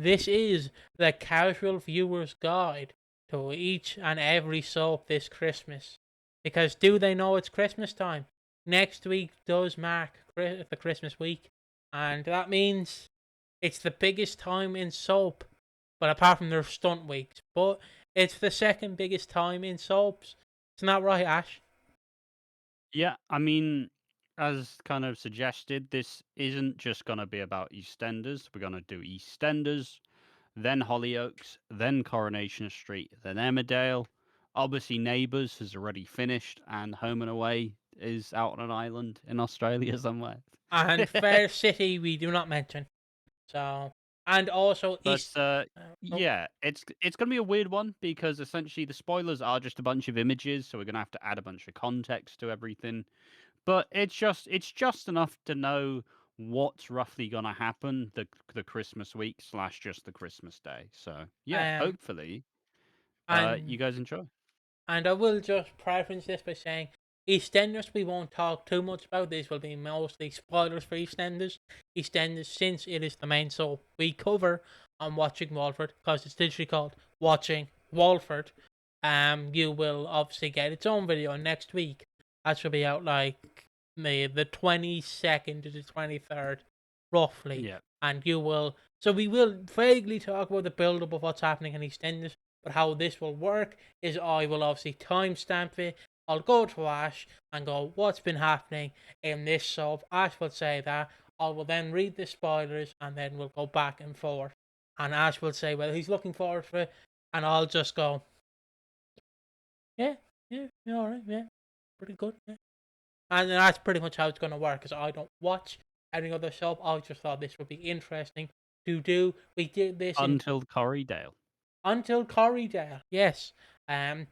This is the casual viewer's guide to each and every soap this Christmas. Because do they know it's Christmas time? Next week does mark the Christmas week, and that means it's the biggest time in soap. But apart from their stunt weeks, but it's the second biggest time in soaps. Isn't that right, Ash? Yeah, I mean, as kind of suggested, this isn't just going to be about EastEnders. We're going to do EastEnders, then Hollyoaks, then Coronation Street, then Emmerdale. Obviously, Neighbours has already finished, and Home and Away is out on an island in Australia somewhere. And Fair City we do not mention. So, and also But East. Oh, yeah, it's gonna be a weird one because essentially the spoilers are just a bunch of images, so we're gonna have to add a bunch of context to everything. But it's just enough to know what's roughly gonna happen the Christmas week slash just the Christmas day. So yeah, um, hopefully you and guys enjoy. And I will just preference this by saying EastEnders we won't talk too much about. This will be mostly spoilers for EastEnders. EastEnders, since it is the main soap we cover on Watching Walford, because it's literally called Watching Walford. You will obviously get its own video next week. That should be out like the 22nd to the 23rd, roughly. Yeah. And you will, so we will vaguely talk about the build up of what's happening in EastEnders. But how this will work is I will obviously timestamp it. I'll go to Ash and go, what's been happening in this soap? Ash will say that. I will then read the spoilers and then we'll go back and forth. And Ash will say whether he's looking forward to it. And I'll just go, yeah, alright, yeah, pretty good. Yeah. And that's pretty much how it's going to work because I don't watch any other soap. I just thought this would be interesting to do. We did this Until Corriedale. until Corriedale, yes. And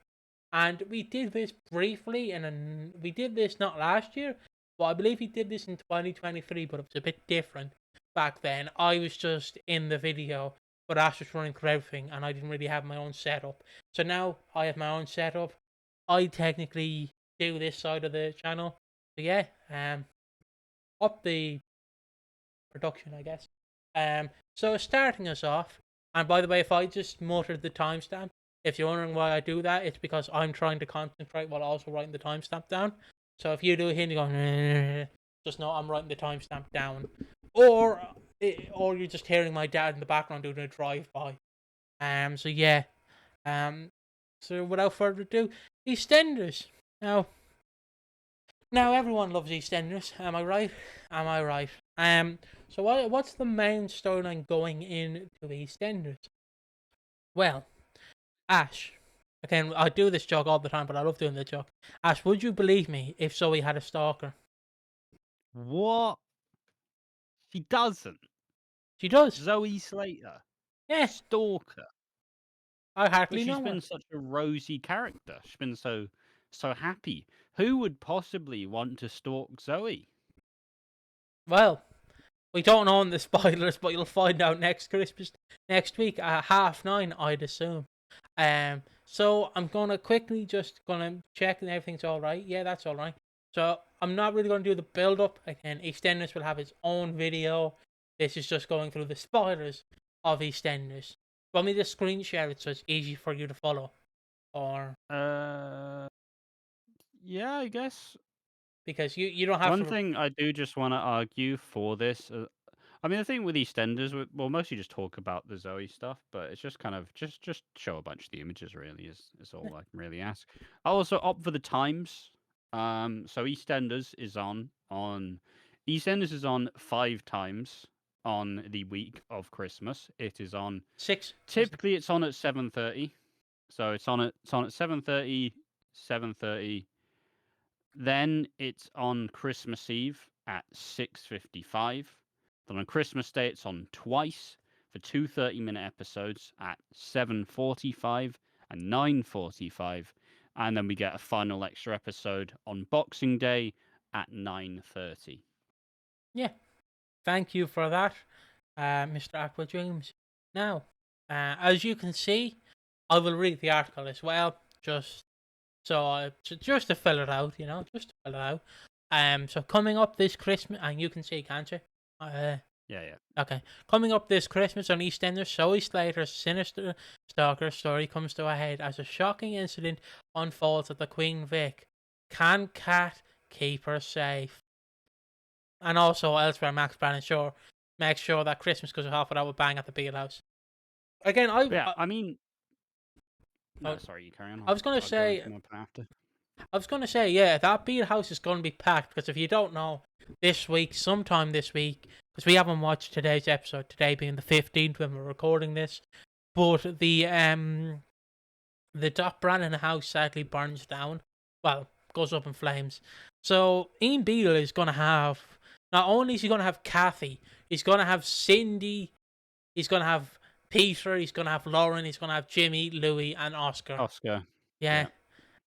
we did this briefly, and we did this not last year, but I believe we did this in 2023, but it was a bit different back then. I was just in the video, but Ash was running through everything, and I didn't really have my own setup. So now I have my own setup. I technically do this side of the channel. So yeah, up the production, I guess. So starting us off, and by the way, if I just muttered the timestamp, if you're wondering why I do that, it's because I'm trying to concentrate while also writing the timestamp down. So if you do hear me going, just know I'm writing the timestamp down, or you're just hearing my dad in the background doing a drive-by. So yeah. So without further ado, EastEnders. Now everyone loves EastEnders. Am I right? Am I right? So what's the main storyline going into EastEnders? Well, Ash. Again, I do this joke all the time, but I love doing the joke. Ash, would you believe me if Zoe had a stalker? What? She doesn't. She does. Zoe Slater. Yeah, Stalker. I But hardly she's know her. been such a rosy character. She's been so happy. Who would possibly want to stalk Zoe? Well, we don't know in the spoilers, but you'll find out next week at 9:30, I'd assume. So I'm gonna quickly just gonna check and everything's all right. Yeah, that's all right. So I'm not really gonna do the build up again. EastEnders will have its own video. This is just going through the spoilers of EastEnders. Want me to screen share it so it's easy for you to follow, or Yeah, I guess. because you don't have One to. thing I do just want to argue for this. I mean, the thing with EastEnders, we'll mostly just talk about the Zoe stuff, but it's just kind of just show a bunch of the images. Really, is all I can really ask. I also opt for the times. So EastEnders is on 5 times on the week of Christmas. It is on. 6. Typically, it's on at 7:30. So it's on at 7:30, 7:30. Then it's on Christmas Eve at 6:55. Then on Christmas Day it's on twice for 2 30-minute episodes at 7:45 and 9:45. And then we get a final extra episode on Boxing Day at 9:30. Yeah. Thank you for that, Mr. AquaDreams. Now, as you can see, I will read the article as well, just just to fill it out, just to fill it out. So coming up this Christmas, and you can see, can't you? Yeah. Okay. Coming up this Christmas on EastEnders, Zoe Slater's sinister stalker story comes to a head as a shocking incident unfolds at the Queen Vic. Can Cat keep her safe? And also elsewhere, Max Brannon sure makes sure that Christmas goes off without a bang at the Beale House. Again, Yeah, I mean, no, I, sorry, you carry on. I was gonna I'll go say, into my plan after. yeah, that Beale House is gonna be packed because if you don't know, sometime this week, because we haven't watched today's episode, today being the 15th when we're recording this, but the Doc Brannon house sadly burns down. Well, goes up in flames. So Ian Beale is gonna have, not only is he gonna have Kathy, he's gonna have Cindy, he's gonna have Peter, he's gonna have Lauren, he's gonna have Jimmy, Louis, and Oscar. Oscar. Yeah.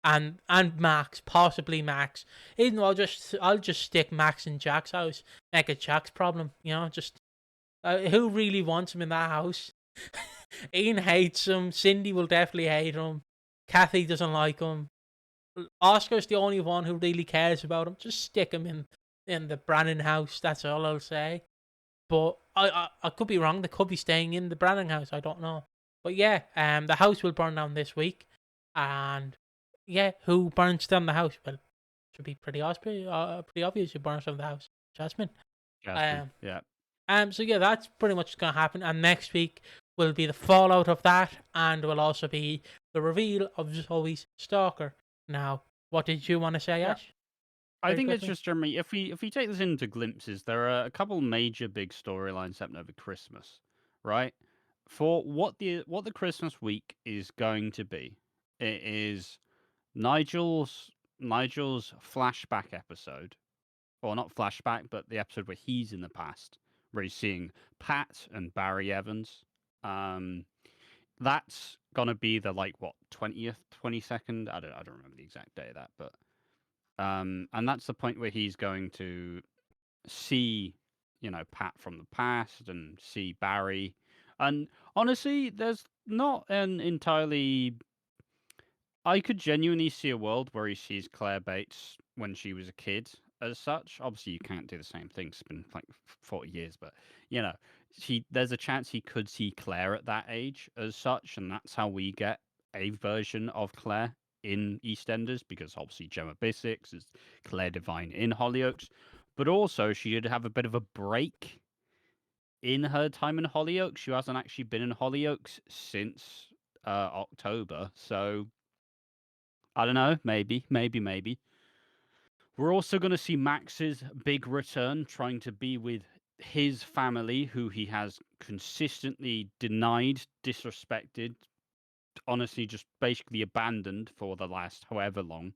Yeah. And Max, possibly Max. Even though I'll just stick Max in Jack's house, make it Jack's problem. Just who really wants him in that house? Ian hates him. Cindy will definitely hate him. Kathy doesn't like him. Oscar's the only one who really cares about him. Just stick him in the Brannon house. That's all I'll say. But I could be wrong. They could be staying in the Brannon house. I don't know. But yeah, the house will burn down this week, and yeah, who burns down the house? Well, it should be pretty obvious who burns down the house. Jasmine. Jasmine. Yeah. So yeah, that's pretty much gonna happen. And next week will be the fallout of that, and will also be the reveal of Zoe's stalker. Now, what did you want to say, Yeah. Ash? I Very think it's quickly. just generally, if we take this into glimpses, there are a couple major big storylines happening over Christmas, right? For what the Christmas week is going to be, it is Nigel's flashback episode, or not flashback, but the episode where he's in the past, where he's seeing Pat and Barry Evans. Um, that's gonna be the like what 20th, 22nd. I don't remember the exact day of that, but and that's the point where he's going to see, Pat from the past and see Barry. And honestly, there's not an entirely. I could genuinely see a world where he sees Claire Bates when she was a kid, as such. Obviously, you can't do the same thing. It's been like 40 years, but you know, there's a chance he could see Claire at that age, as such, and that's how we get a version of Claire in EastEnders, because obviously Gemma Bissix is Claire Devine in Hollyoaks, but also she did have a bit of a break in her time in Hollyoaks. She hasn't actually been in Hollyoaks since October, so I don't know. Maybe. We're also going to see Max's big return, trying to be with his family, who he has consistently denied, disrespected, honestly, just basically abandoned for the last however long.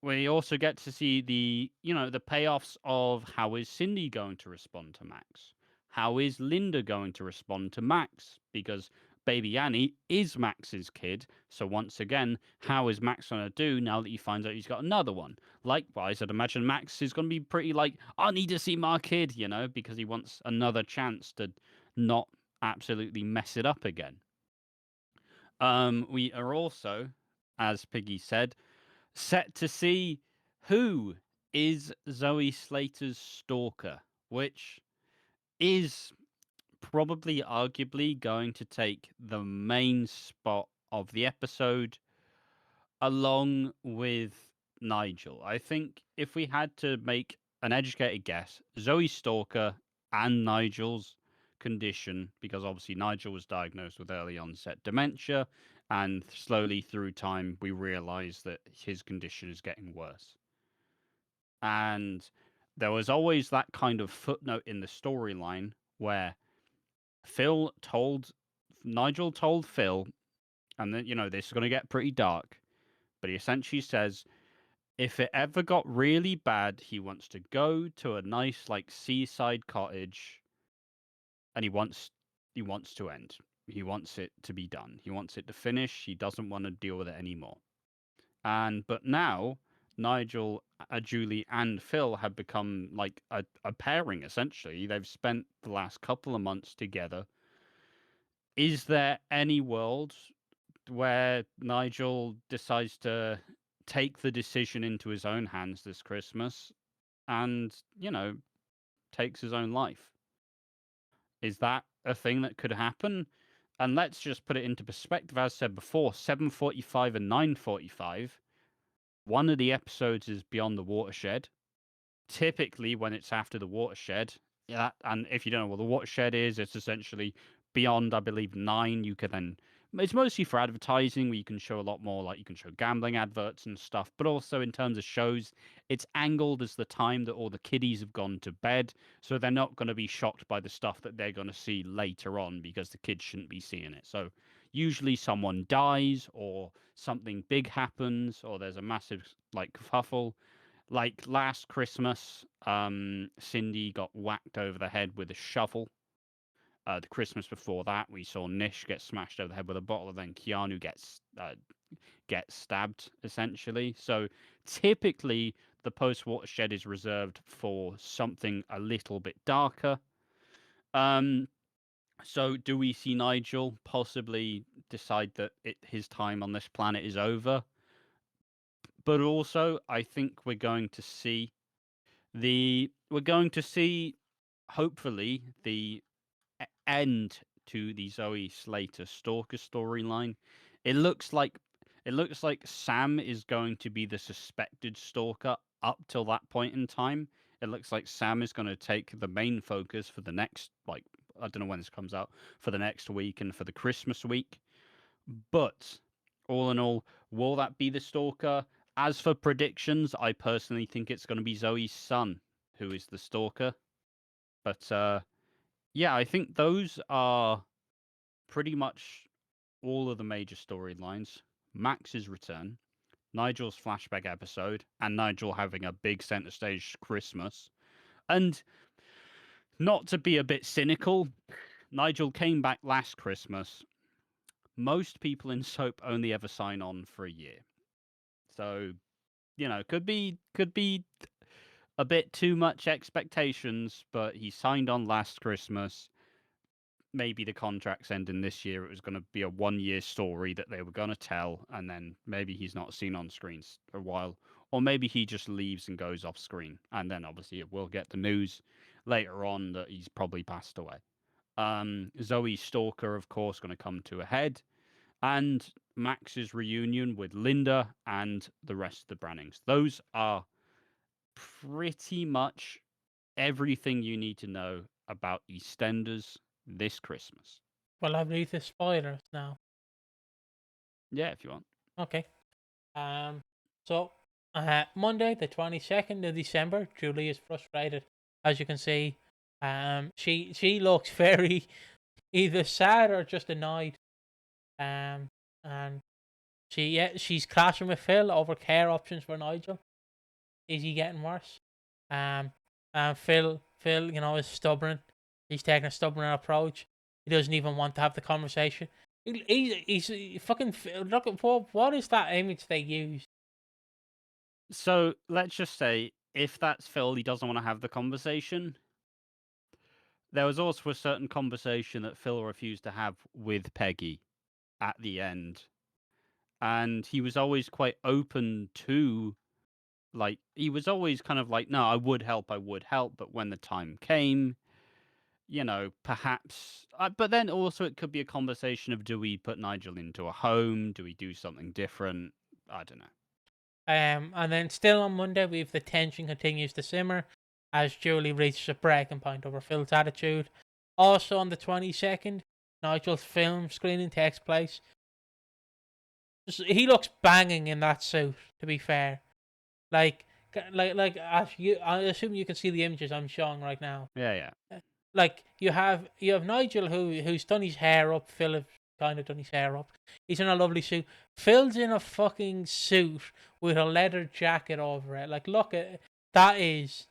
We also get to see the payoffs of how is Cindy going to respond to Max? How is Linda going to respond to Max? Because baby Annie is Max's kid. So once again, how is Max going to do now that he finds out he's got another one? Likewise, I'd imagine Max is going to be pretty like, I need to see my kid, because he wants another chance to not absolutely mess it up again. We are also, as Piggy said, set to see who is Zoe Slater's stalker, which is probably arguably going to take the main spot of the episode along with Nigel. I think if we had to make an educated guess, Zoe's stalker and Nigel's condition, because obviously Nigel was diagnosed with early onset dementia, and slowly through time we realize that his condition is getting worse. And there was always that kind of footnote in the storyline where Phil told Nigel told Phil, and then this is going to get pretty dark, but he essentially says if it ever got really bad, he wants to go to a nice like seaside cottage, and he wants to end. He wants it to be done. He wants it to finish. He doesn't want to deal with it anymore. But now Nigel, Julie, and Phil have become like a pairing essentially. They've spent the last couple of months together. Is there any world where Nigel decides to take the decision into his own hands this Christmas and, takes his own life. Is that a thing that could happen? And let's just put it into perspective. As said before, 7:45 and 9:45. One of the episodes is beyond the watershed. Typically, when it's after the watershed, yeah, and if you don't know what the watershed is, it's essentially beyond, I believe, 9. You can then, it's mostly for advertising, where you can show a lot more, like you can show gambling adverts and stuff, but also in terms of shows, it's angled as the time that all the kiddies have gone to bed, so they're not going to be shocked by the stuff that they're going to see later on, because the kids shouldn't be seeing it. So usually someone dies, or something big happens, or there's a massive like kerfuffle. Like last Christmas, Cindy got whacked over the head with a shovel. The Christmas before that, we saw Nish get smashed over the head with a bottle, and then Keanu gets stabbed, essentially. So typically, the post watershed is reserved for something a little bit darker. So do we see Nigel possibly decide that his time on this planet is over? But also, I think we're going to see, hopefully, the end to the Zoe Slater stalker storyline. It looks like Sam is going to be the suspected stalker up till that point in time. It looks like Sam is going to take the main focus for the next, like, I don't know when this comes out, for the next week and for the Christmas week. But all in all, will that be the stalker? As for predictions, I personally think it's going to be Zoe's son who is the stalker. But yeah, I think those are pretty much all of the major storylines. Max's return, Nigel's flashback episode, and Nigel having a big center stage Christmas. And not to be a bit cynical, Nigel came back last Christmas. Most people in soap only ever sign on for a year. So, could be a bit too much expectations, but he signed on last Christmas. Maybe the contract's ending this year. It was going to be a 1-year story that they were going to tell, and then maybe he's not seen on screens for a while, or maybe he just leaves and goes off screen, and then obviously it will get the news later on that he's probably passed away. Zoe's stalker, of course, going to come to a head, and Max's reunion with Linda and the rest of the Brannings. Those are pretty much everything you need to know about EastEnders this Christmas. Well, I read the spoilers now. Yeah, if you want. Okay. So, Monday, the 22nd of December, Julie is frustrated. As you can see, she looks very either sad or just annoyed. And she's clashing with Phil over care options for Nigel. Is he getting worse? And Phil, is stubborn. He's taking a stubborn approach. He doesn't even want to have the conversation. He's fucking look at what is that image they use? So let's just say, if that's Phil, he doesn't want to have the conversation. There was also a certain conversation that Phil refused to have with Peggy at the end. And he was always quite open to, like, he was always kind of like, no, I would help. But when the time came, perhaps. But then also it could be a conversation of, do we put Nigel into a home? Do we do something different? I don't know. And then still on Monday, the tension continues to simmer as Julie reaches a breaking point over Phil's attitude. Also on the 22nd, Nigel's film screening takes place. He looks banging in that suit, to be fair. Like as I assume you can see the images I'm showing right now. Yeah. Like you have Nigel who's done his hair up. Phil has kind of done his hair up. He's in a lovely suit. Phil's in a fucking suit with a leather jacket over it. Like, look at that is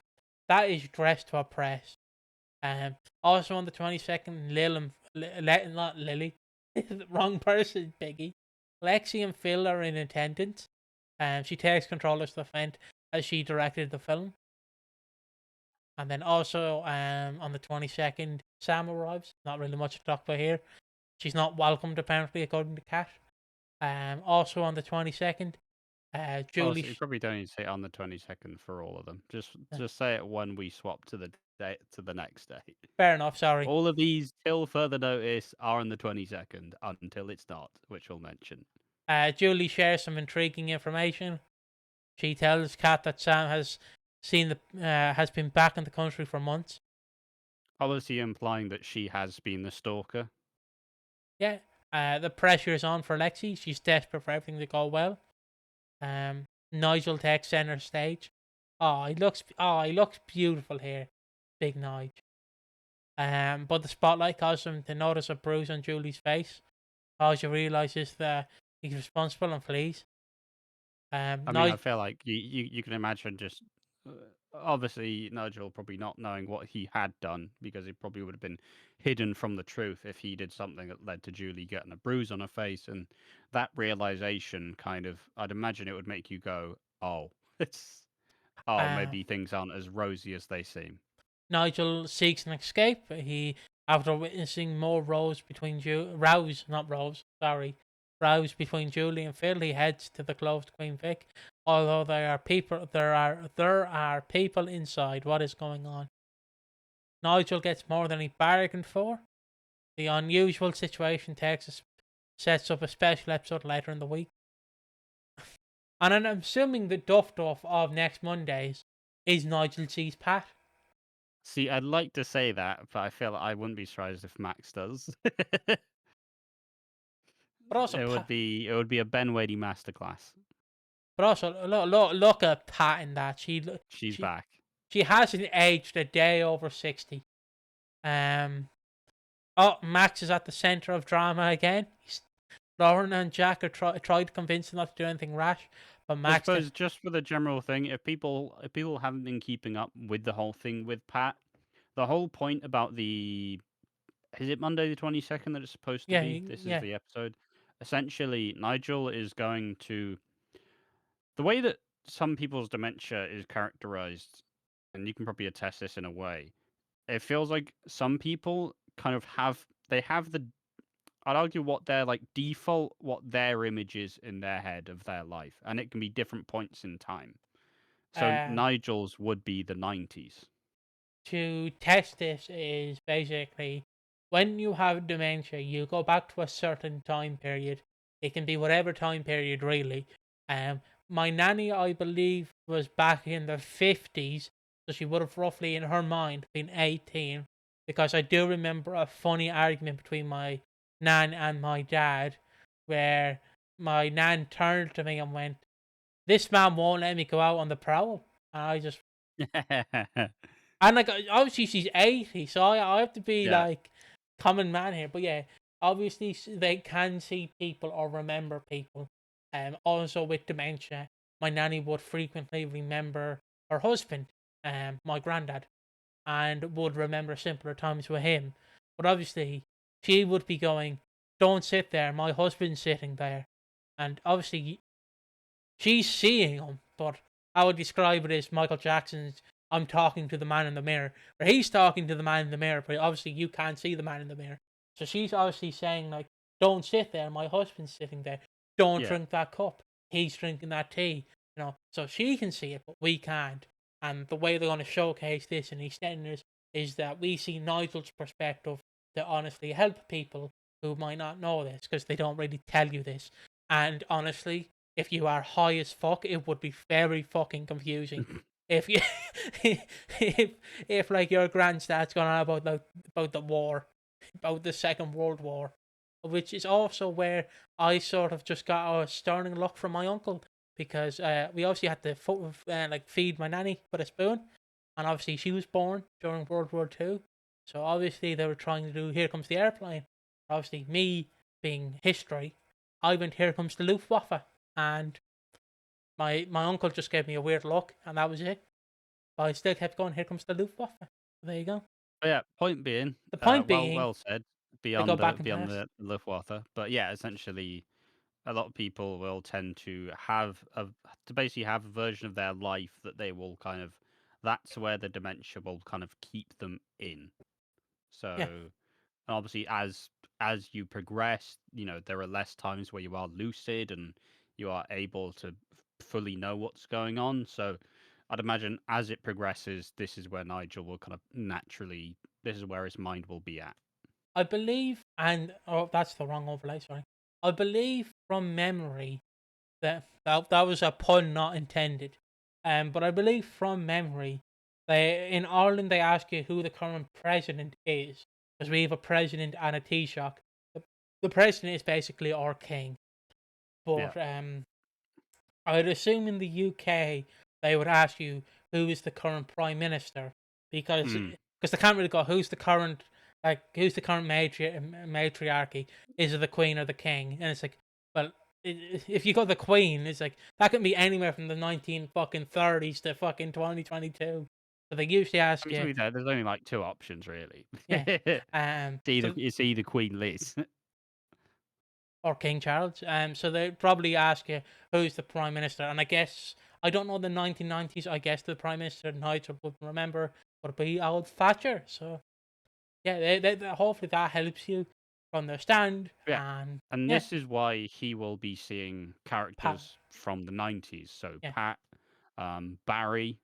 dressed to impress. Also on the 22nd, not Lily, the wrong person, Piggy. Lexi and Phil are in attendance. She takes control of the event as she directed the film. And then also on the 22nd, Sam arrives. Not really much to talk about here. She's not welcomed, apparently, according to Kat. Also on the 22nd, Also, you Julie. probably don't need to say it on the 22nd for all of them. Uh, Just say it when we swap to the day to the next day. Fair enough. Sorry. All of these, till further notice, are on the 22nd until it's not, which we'll mention. Julie shares some intriguing information. She tells Kat that Sam has been back in the country for months. Obviously, implying that she has been the stalker. Yeah. The pressure is on for Lexi. She's desperate for everything to go well. Nigel takes center stage. He looks beautiful here, Big Nige. But the spotlight causes him to notice a bruise on Julie's face. He realizes that he's responsible and flees. I mean, I Nigel, feel like you can imagine just uh, obviously Nigel probably not knowing what he had done because he probably would have been hidden from the truth if he did something that led to Julie getting a bruise on her face, and that realization kind of, I'd imagine it would make you go, oh, it's uh, maybe things aren't as rosy as they seem. Nigel seeks an escape. After witnessing more rows between Julie and Phil, he heads to the closed Queen Vic. Although there are people inside. What is going on? Nigel gets more than he bargained for. The unusual situation sets up a special episode later in the week. And I'm assuming the Duff of next Mondays is Nigel sees Pat. See, I'd like to say that, but I feel like I wouldn't be surprised if Max does. But also, It would be a Ben Wadey masterclass. look at Pat in that. She's She back. she hasn't aged a day over 60. Um. Oh, Max is at the center of drama again. Lauren and Jack are tried to convince him not to do anything rash, but I Max. suppose just for the general thing, if people haven't been keeping up with the whole thing with Pat, the whole point about the is it Monday the 22nd that it's supposed to Yeah, be? This is yeah. the episode. Essentially, Nigel is going to the way that some people's dementia is characterized, and you can probably attest this in a way. It feels like some people kind of have the I'd argue what their like default, what their image is in their head of their life, and it can be different points in time. So Um. Nigel's would be the 90s. To test this is basically when you have dementia, you go back to a certain time period. It can be whatever time period, really. Um, my nanny, I believe, was back in the 50s, so she would have roughly, in her mind, been 18. Because I do remember a funny argument between my nan and my dad, where my nan turned to me and went, "This man won't let me go out on the prowl." And I just and like obviously she's 80, so I have to be Yeah. like common man here. But yeah, obviously they can see people or remember people. Also with dementia, my nanny would frequently remember her husband, my granddad, and would remember simpler times with him. But obviously, she would be going, "Don't sit there. My husband's sitting there," and obviously she's seeing him, but I would describe it as Michael Jackson's "I'm talking to the man in the mirror," where he's talking to the man in the mirror, but obviously you can't see the man in the mirror. So she's obviously saying like, "Don't sit there. My husband's sitting there. Don't Yeah. drink that cup. He's drinking that tea." So she can see it, but we can't. And the way they're going to showcase this in EastEnders is that we see Nigel's perspective to honestly help people who might not know this because they don't really tell you this. And honestly, if you are high as fuck, it would be very fucking confusing. If you, if like your granddad's going on about the war, about the Second World War, which is also where I sort of just got a stern look from my uncle because we obviously had to like feed my nanny with a spoon, and obviously she was born during World War II, so obviously they were trying to do "Here Comes the Airplane." Obviously, me being history, I went "Here Comes the Luftwaffe," and my uncle just gave me a weird look, and that was it. But I still kept going. "Here comes the Luftwaffe." There you go. But yeah, point being, The point being, well said. they go Beyond back in beyond past. the Luftwaffe, but yeah, essentially, a lot of people will tend to basically have a version of their life that they will kind of. That's where the dementia will kind of keep them in. Yeah, So, and obviously, as you progress, there are less times where you are lucid and you are able to fully know what's going on. So I'd imagine as it progresses, this is where Nigel will kind of naturally. This is where his mind will be at. I believe, and oh, that's the wrong overlay. Sorry. I believe from memory that was a pun not intended. But I believe from memory, they in Ireland they ask you who the current president is because we have a president and a Taoiseach. The president is basically our king, Yeah. but I'd assume in the UK they would ask you who is the current prime minister because Mm. they can't really go who's the current matriarchy, is it the queen or the king, and it's like, well, if you got the queen, it's like that can be anywhere from the 1930s to fucking 2022. So they usually I ask mean, to you, be fair, there's only like two options really. yeah, so It's either Queen Liz. or King Charles. So they'd probably ask you who's the prime minister, and I guess I don't know the 1990s. I guess the prime minister Nigel would remember would be old Thatcher. So yeah, hopefully that helps you understand. Yeah. And And yeah, this is why he will be seeing Pat, characters from the 90s. So yeah, Pat, Barry,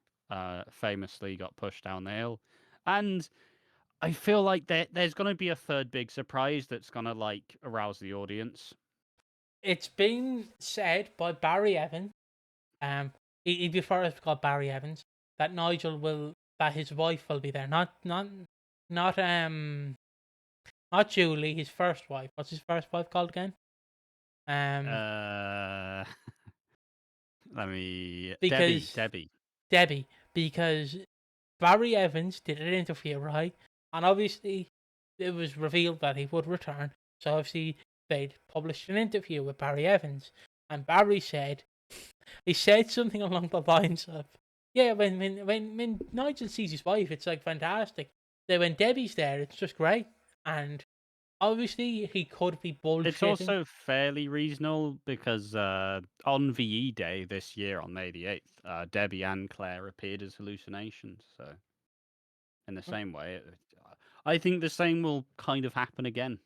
famously got pushed down the hill. And I feel like there's going to be a third big surprise that's going to like arouse the audience. it's been said by Barry Evans. He before it's called Barry Evans that that his wife will be there, not not Julie, his first wife. What's his first wife called again? Uh, let me. Because Debbie. Debbie, because Barry Evans did an interview, right? And obviously, it was revealed that he would return. So obviously, they'd published an interview with Barry Evans, and Barry said, he said something along the lines of, "Yeah, when Nigel sees his wife, it's like fantastic. Then when Debbie's there, it's just great." And obviously, he could be It's bullshitting. also fairly reasonable because on VE Day this year, on May the 8th, Debbie and Claire appeared as hallucinations. So, in the same way, I think the same will kind of happen again.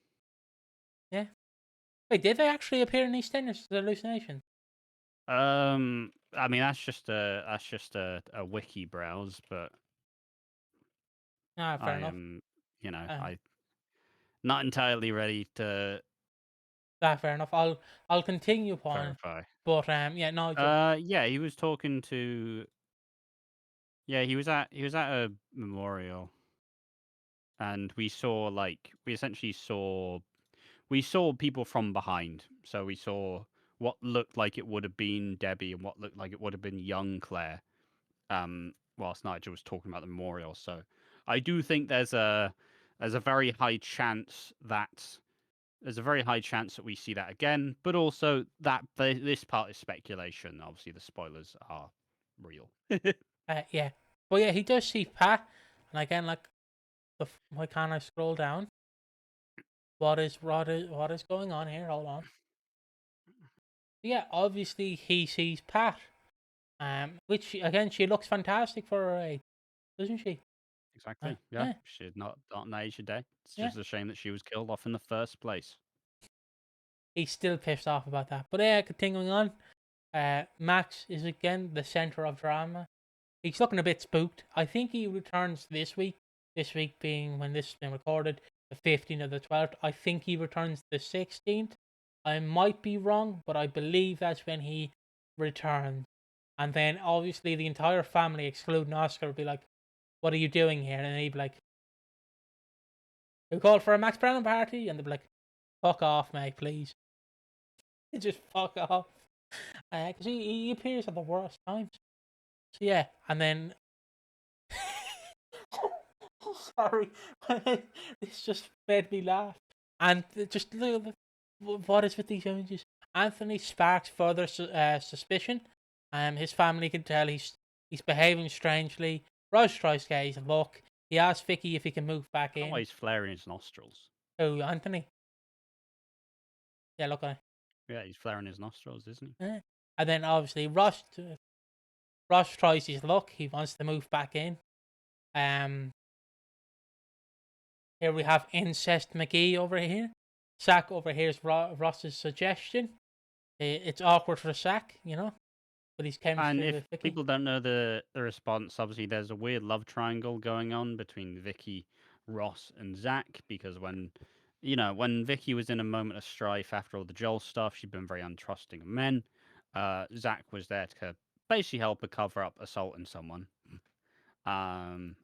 Yeah. Wait, did they actually appear in EastEnders the hallucination? I mean that's just a wiki browse, but Ah, fair I enough. am, Uh, I not entirely ready to fair enough. I'll continue on, verify. but yeah, Nigel. Yeah, he was talking to. Yeah, he was at a memorial, and we essentially saw people from behind. So we saw what looked like it would have been Debbie and what looked like it would have been young Claire. Whilst Nigel was talking about the memorial. So I do think there's a very high chance that we see that again, but also that this part is speculation. Obviously, the spoilers are real. Yeah, but yeah, he does see Pat, and again, like why can't I scroll down? What is going on here? Hold on. Yeah, obviously he sees Pat. Which again, she looks fantastic for her age, doesn't she? Exactly. Yeah, Yeah, she's not an age a day. It's yeah. just a shame that she was killed off in the first place. He's still pissed off about that. But yeah, continuing on. Max is again the center of drama. He's looking a bit spooked. I think he returns this week. This week being when this is being recorded, the 15th or the 12th. I think he returns the 16th. I might be wrong, but I believe that's when he returns. And then obviously the entire family, excluding Oscar, will be like, "What are you doing here?" And he'd be like, "We called for a Max Brennan party," and they'd be like, "Fuck off, mate, please." Just fuck off. Because he appears at the worst times. So yeah, and then sorry, this just made me laugh. And just look, what is with these images? Anthony sparks further suspicion. His family can tell he's behaving strangely. Rose tries to get his luck. He asks Vicky if he can move back Not why in. he's flaring his nostrils. Oh, Anthony. Yeah, look at it. Yeah, he's flaring his nostrils, isn't Yeah. And then obviously Ross tries his luck. He wants to move back in. Um, Here we have Incest McGee over here. Sack over here is Ross's suggestion. It's awkward for Sack, you know. with his And chemistry if with Vicky. people don't know the response, obviously there's a weird love triangle going on between Vicky, Ross, and Zach because when Vicky was in a moment of strife after all the Joel stuff, she'd been very untrusting of men. Zach was there to basically help her cover up assaulting someone. And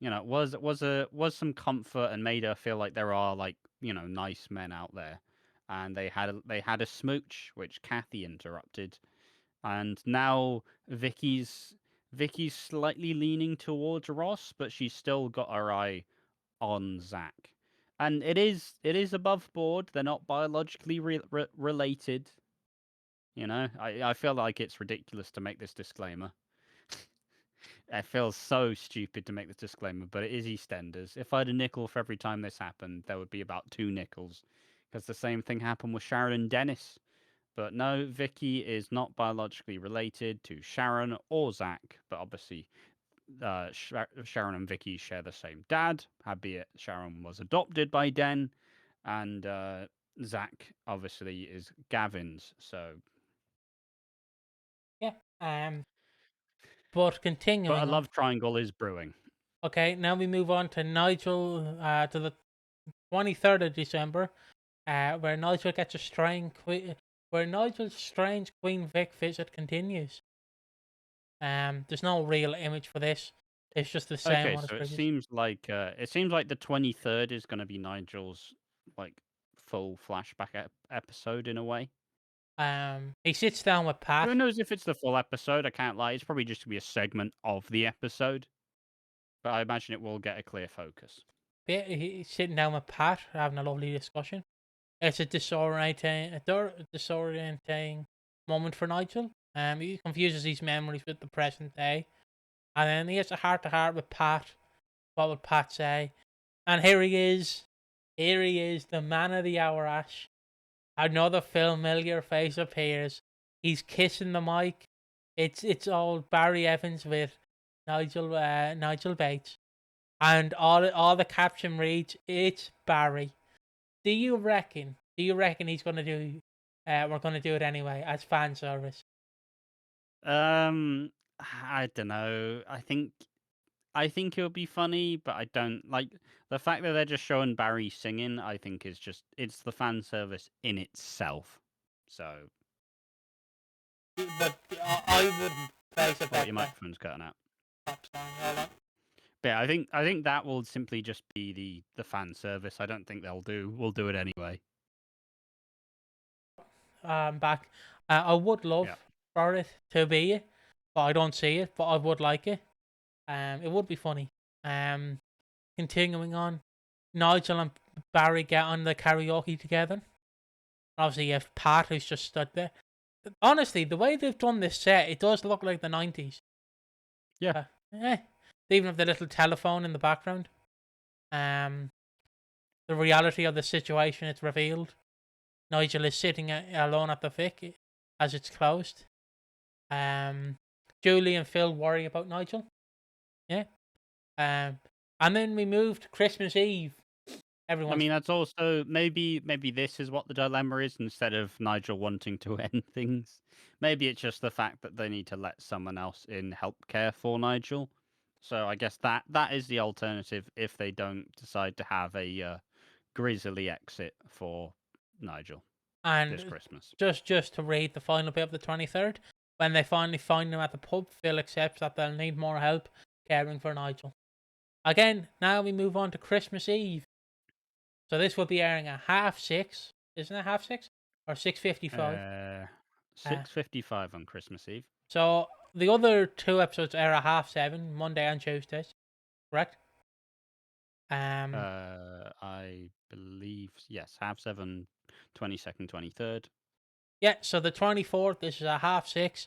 was some comfort and made her feel like there are like nice men out there, and they had a smooch which Kathy interrupted, and now Vicky's slightly leaning towards Ross, but she's still got her eye on Zach, and it is above board. They're not biologically related. I feel like it's ridiculous to make this disclaimer. It feels so stupid to make this disclaimer, but it is EastEnders. If I had a nickel for every time this happened, there would be about 2 nickels, because the same thing happened with Sharon and Dennis. But no, Vicky is not biologically related to Sharon or Zach, but obviously Sharon and Vicky share the same dad, albeit Sharon was adopted by Den, and Zach obviously is Gavin's. So, Yeah. But but a continuing on. love triangle is brewing. Okay, now we move on to Nigel to the 23rd of December, where Nigel gets a where Nigel's strange Queen Vic visit continues. There's no real image for this. It's just the same Okay, one as so it previous. seems like the 23rd is going to be Nigel's like full flashback episode in a way. He sits down with Pat. Who knows if it's the full episode? I can't lie. It's probably just going to be a segment of the episode, but I imagine it will get a clear focus. He's sitting down with Pat, having a lovely discussion. It's a disorientating moment for Nigel. He confuses his memories with the present day, and then he has a heart to heart with Pat. What would Pat say? And here he is. Here he is, the man of the hour, Ash. Another familiar face appears. He's kissing the mic. It's old Barry Evans with Nigel Bates, and all the caption reads, "It's Barry." Do you reckon? Do you reckon he's gonna do? We're gonna do it anyway as fan service. I don't know. I think it'll be funny, but I don't like the fact that they're just showing Barry singing. I think it's the fan service in itself. So, But I wouldn't place a what bet your that microphone's cutting out. top song. Hold on. But yeah, I think that will simply just be the fan service. I don't think we'll do it anyway. Back. I would love Yeah. for it to be it, but I don't see it. But I would like it. It would be funny. Continuing on, Nigel and Barry get on the karaoke together. Obviously, you have Pat who's just stood there. Honestly, the way they've done this set, it does look like the 90s. Yeah. They even have the little telephone in the background. The reality of the situation, it's revealed. Nigel is sitting alone at the Vic as it's closed. Julie and Phil worry about Nigel. Yeah. And then we move to Christmas Eve. I mean, that's also maybe this is what the dilemma is instead of Nigel wanting to end things. Maybe it's just the fact that they need to let someone else in help care for Nigel. So I guess that is the alternative if they don't decide to have a grisly exit for Nigel this And Christmas. just to read the final bit of the 23rd, when they finally find him at the pub, Phil accepts that they'll need more help caring for Nigel. Again, now we move on to Christmas Eve. So this will be airing at 6:30, isn't it 6:30? Or 6:55? 6:55 on Christmas Eve. So the other two episodes air at 7:30, Monday and Tuesdays, correct? I believe yes, 7:30, 22nd, 23rd. Yeah, so the 24th, this is at 6:30.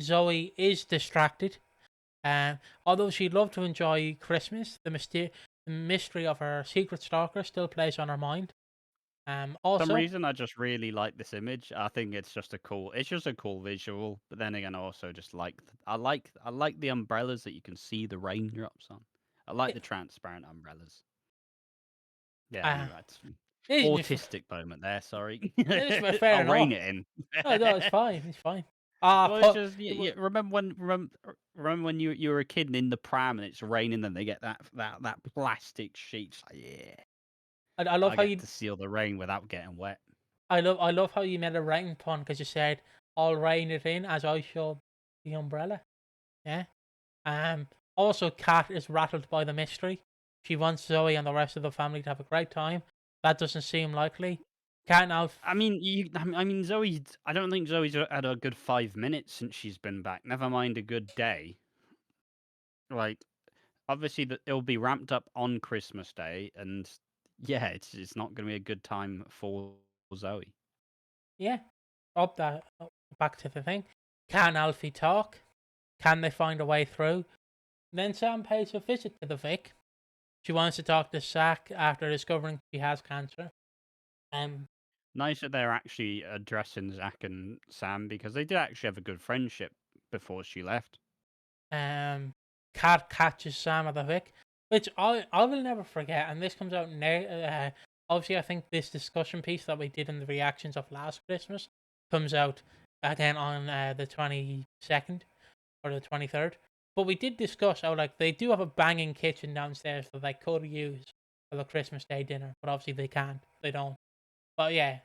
Zoe is distracted. Although she'd love to enjoy Christmas, the mystery of her secret stalker still plays on her mind. For some Also, reason, I just really like this image. I think it's just a cool visual. But then again, I also just I like the umbrellas that you can see the raindrops on. I like the transparent umbrellas. Yeah, uh, anyway, it's it is autistic moment there. Sorry, fair I'll rein enough. it in. No, it's fine. It's fine. Ah, Well, it's just remember when you were a kid and in the pram and it's raining and they get that plastic sheet. It's like, yeah, I love I how get you to seal the rain without getting wet. I love how you made a rain pun because you said I'll rain it in as I shove the umbrella. Yeah. Also, Kat is rattled by the mystery. She wants Zoe and the rest of the family to have a great time. That doesn't seem likely. Kat and Alf. I mean, Zoe. I don't think Zoe's had a good 5 minutes since she's been back. Never mind a good day. Like, obviously, that it'll be ramped up on Christmas Day, and yeah, it's not going to be a good time for Zoe. Yeah. Back to the thing. Can Alfie talk? Can they find a way through? Then Sam pays a visit to the Vic. She wants to talk to Zack after discovering she has cancer. Um, Nice that they're actually addressing Zach and Sam because they did actually have a good friendship before she left. Kat catches Sam at the Vic, which I will never forget. And this comes out now. Obviously, I think this discussion piece that we did in the reactions of last Christmas comes out again on the 22nd or the 23rd. But we did discuss how like they do have a banging kitchen downstairs that they could use for the Christmas Day dinner, but obviously they can't. They don't. But yeah,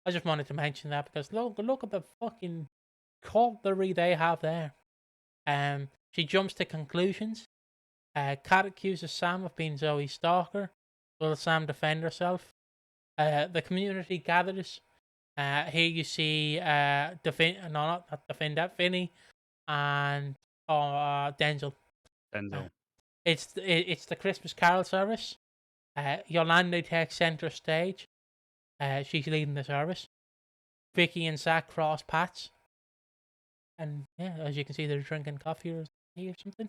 I just wanted to mention that because look at the fucking cutlery they have there. She jumps to conclusions. Kat accuses Sam of being Zoe's stalker. Will Sam defend herself? The community gathers. Here you see not Defender, Vinny, and Denzel. Uh, Denzel. it's the Christmas Carol service. Yolande takes center stage. She's leading the service. Vicky and Zach cross paths, and yeah, as you can see, they're drinking coffee or tea or something.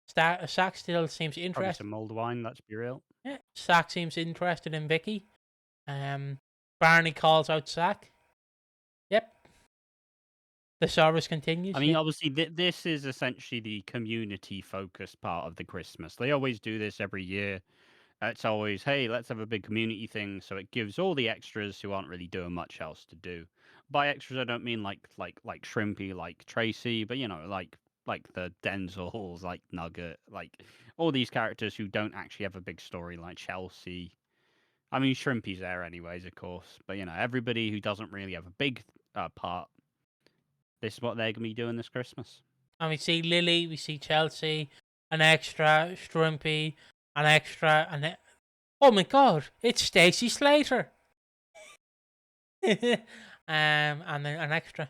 Zach still seems Probably interested. some mulled wine, let's be real. Yeah, Zach seems interested in Vicky. Um, Barney calls out Zach. Yep. The service continues. I mean, obviously, this is essentially the community-focused part of the Christmas. They always do this every year. It's always, hey, let's have a big community thing, so it gives all the extras who aren't really doing much else to do. By extras, I don't mean like Shrimpy, like Tracy, but like the Denzels, like Nugget, like all these characters who don't actually have a big story, like Chelsea. I mean, Shrimpy's there anyways, of course, but everybody who doesn't really have a big part. This is what they're gonna be doing this Christmas. And we see Lily, we see Chelsea, an extra, Strumpy, an extra, oh my god, it's Stacey Slater. And then an extra.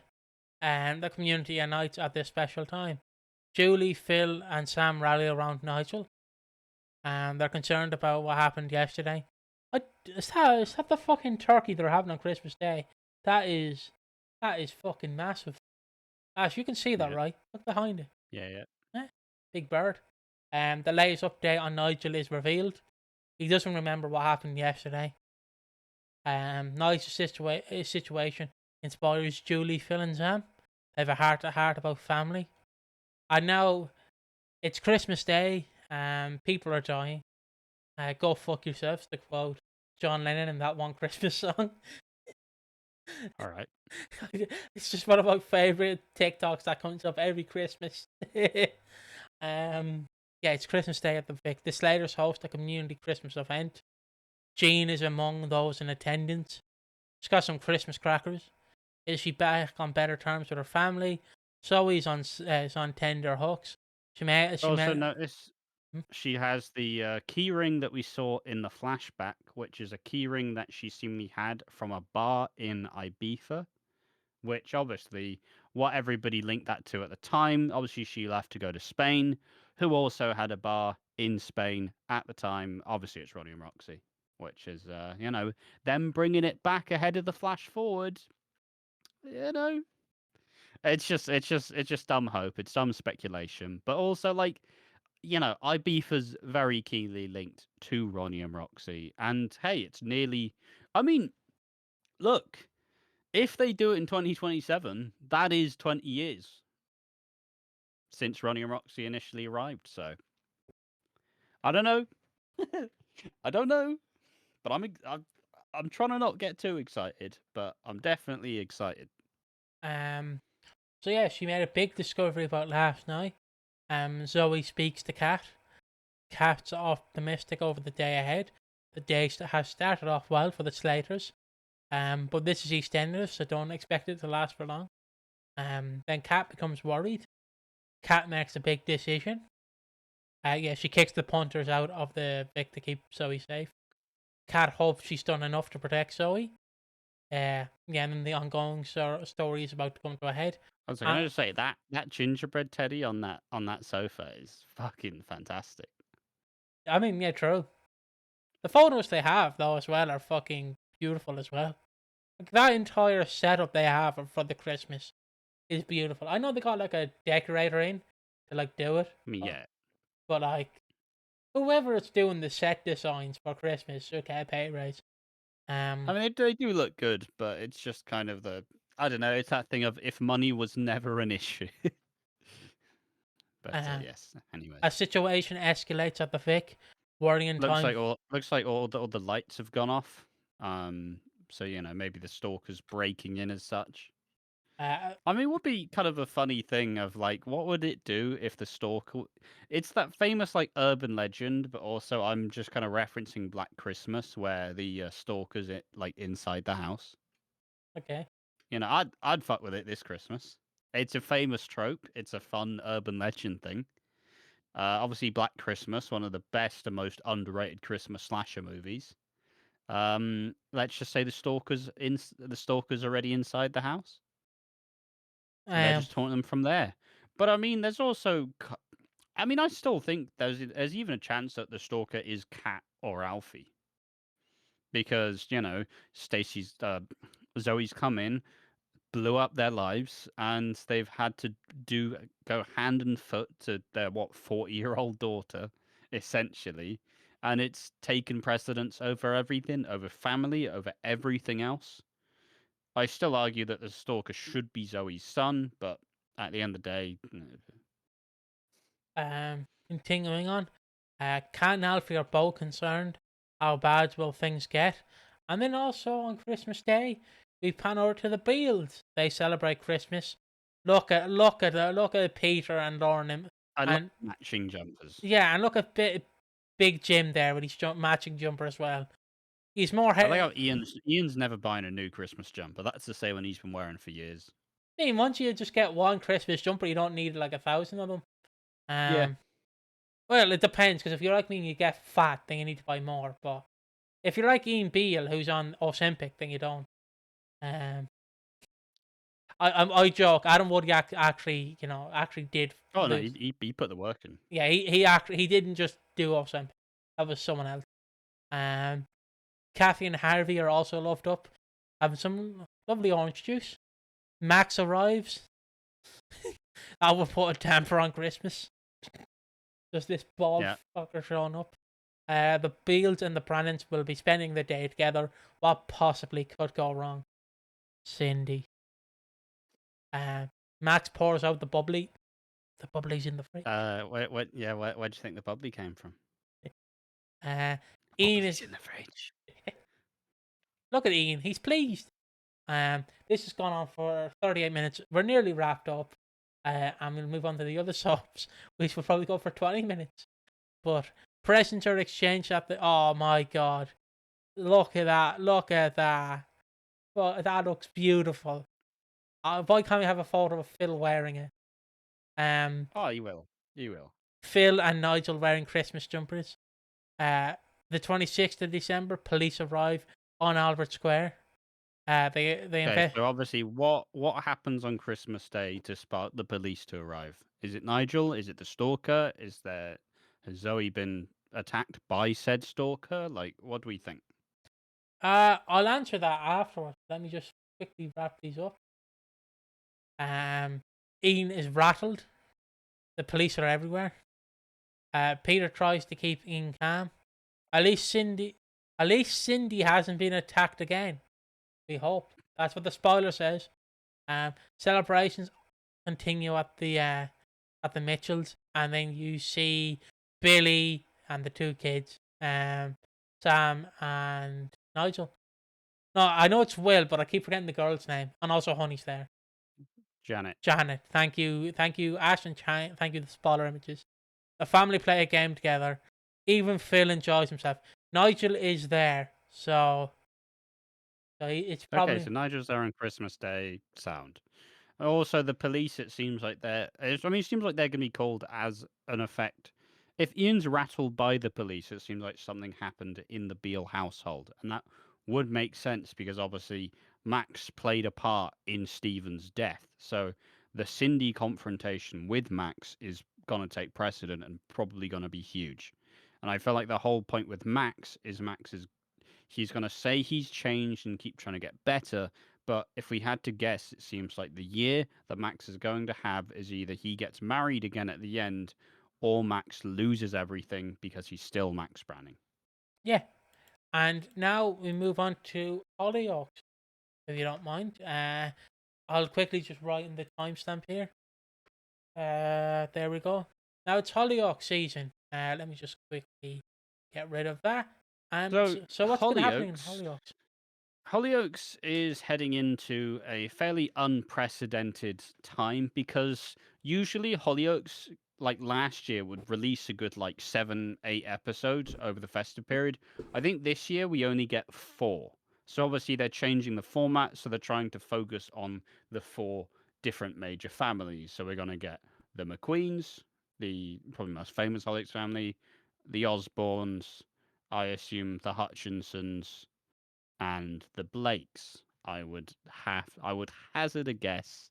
And the community unites at this special time. Julie, Phil, and Sam rally around Nigel. And they're concerned about what happened yesterday. Is that the fucking turkey they're having on Christmas Day? That is fucking massive. Ash, you can see that, Yeah, right? Look behind it. yeah. Big bird. The latest update on Nigel is revealed. He doesn't remember what happened yesterday. Nigel's situation inspires Julie, Phil, and Sam. They have a heart to heart about family. I know it's Christmas Day. People are dying. Go fuck yourselves, to quote John Lennon in that one Christmas song. All right. It's just one of my favorite TikToks that comes up every Christmas. Yeah, it's Christmas Day at the Vic. The Slaters host a community Christmas event. Jean is among those in attendance. She's got some Christmas crackers. Is she back on better terms with her family? Zoe's is on tender hooks. Also notice Hmm? she has the key ring that we saw in the flashback, which is a key ring that she seemingly had from a bar in Ibiza, which obviously what everybody linked that to at the time. Obviously, she left to go to Spain, who also had a bar in Spain at the time. Obviously, it's Ronnie and Roxy, which is them bringing it back ahead of the flash forward. It's just dumb hope. It's dumb speculation, but also like Ibiza's very keenly linked to Ronnie and Roxy. And hey, it's nearly. I mean, look, if they do it in 2027, that is 20 years since Ronnie and Roxy initially arrived. So I don't know. I don't know, but I'm trying to not get too excited, but I'm definitely excited. Um, So yeah, she made a big discovery about last night. Zoe speaks to Kat. Kat's optimistic over the day ahead. The day has started off well for the Slaters. But this is EastEnders, so don't expect it to last for long. Then Kat becomes worried. Kat makes a big decision. Yeah, she kicks the punters out of the Vic to keep Zoe safe. Kat hopes she's done enough to protect Zoe. Yeah, and then the ongoing story is about to come to a head. I was gonna just say that gingerbread teddy on that sofa is fucking fantastic. I mean, yeah, true. The photos they have though as well are fucking beautiful as well. Like, that entire setup they have for the Christmas is beautiful. I know they got like a decorator in to like do it. I mean, yeah. But like whoever is doing the set designs for Christmas should get a pay raise. I mean, they do look good, but it's just kind of I don't know. It's that thing of if money was never an issue. But yes. Anyway, a situation escalates at the Vic. Worrying time. looks like all the lights have gone off. So maybe the stalker's breaking in as such. I mean, it would be kind of a funny thing of like, what would it do if the stalker? It's that famous like urban legend, but also I'm just kind of referencing Black Christmas, where the stalker's like inside the house. Okay. I'd fuck with it this Christmas. It's a famous trope. It's a fun urban legend thing. Obviously, Black Christmas, one of the best and most underrated Christmas slasher movies. Let's just say the stalker's already inside the house. And they're just taunting them from there. But I mean, there's also, I mean, I still think there's even a chance that the stalker is Kat or Alfie, because Stacy's Zoe's come in, blew up their lives, and they've had to go hand and foot to their 40-year-old daughter, essentially, and it's taken precedence over everything, over family, over everything else. I still argue that the stalker should be Zoe's son, but at the end of the day, Continuing on. Kat and Alfie are both concerned. How bad will things get? And then also on Christmas Day, we pan over to the Beals. They celebrate Christmas. Look at Peter and Lauren. I love And matching jumpers. yeah, and look at Big Jim there with his matching jumper as well. He's more. I like how Ian's never buying a new Christmas jumper. That's the same one he's been wearing for years. I mean, once you just get one Christmas jumper, you don't need like 1,000 of them. Yeah. Well, it depends, because if you're like me and you get fat, then you need to buy more. But if you're like Ian Beale, who's on Ozempic, then you don't. I joke. Adam Wood actually did. Oh no, he put the work in. Yeah, he didn't just do Ozempic. That was someone else. Kathy and Harvey are also loved up, having some lovely orange juice. Max arrives. I would put a damper on Christmas. Just this bald fucker showing up. The Beals and the Brannons will be spending the day together. What possibly could go wrong? Cindy. Max pours out the bubbly. The bubbly's in the fridge. Where'd you think the bubbly came from? Ian is in the fridge. Look at Ian. He's pleased. This has gone on for 38 minutes. We're nearly wrapped up. And we'll move on to the other soaps, which will probably go for 20 minutes. But presents are exchanged at the. Oh my god. Look at that. Look at that. Well, that looks beautiful. Why can't we have a photo of Phil wearing it? Oh, you will. You will. Phil and Nigel wearing Christmas jumpers. The 26th of December, police arrive on Albert Square. So obviously, what happens on Christmas Day to spark the police to arrive? Is it Nigel? Is it the stalker? Has Zoe been attacked by said stalker? Like, what do we think? I'll answer that afterwards. Let me just quickly wrap these up. Ian is rattled. The police are everywhere. Peter tries to keep Ian calm. At least Cindy hasn't been attacked again. We hope. That's what the spoiler says. Celebrations continue at the Mitchells, and then you see Billy and the two kids, Sam and Nigel. No, I know it's Will, but I keep forgetting the girl's name, and also Honey's there. Janet. Thank you, Ash and Chan. Thank you, the spoiler images. The family play a game together. Even Phil enjoys himself. Nigel is there, so it's Okay, probably so Nigel's there on Christmas Day. Sound. Also, the police. It seems like it seems like they're going to be called as an effect. If Ian's rattled by the police, it seems like something happened in the Beale household, and that would make sense because obviously Max played a part in Stephen's death. So the Cindy confrontation with Max is going to take precedent and probably going to be huge. And I feel like the whole point with Max is he's going to say he's changed and keep trying to get better. But if we had to guess, it seems like the year that Max is going to have is either he gets married again at the end or Max loses everything because he's still Max Branning. yeah. And now we move on to Hollyoaks, if you don't mind. I'll quickly just write in the timestamp here. There we go. Now it's Hollyoaks season. Let me just quickly get rid of that. So So what's been happening in Hollyoaks, Hollyoaks? Hollyoaks is heading into a fairly unprecedented time because usually Hollyoaks, like last year, would release a good like 7, 8 episodes over the festive period. I think this year we only get 4. So obviously they're changing the format, so they're trying to focus on the 4 different major families. So we're gonna get the McQueens, the probably most famous Hollyoaks family, the Osborns, I assume the Hutchinsons and the Blakes. I would hazard a guess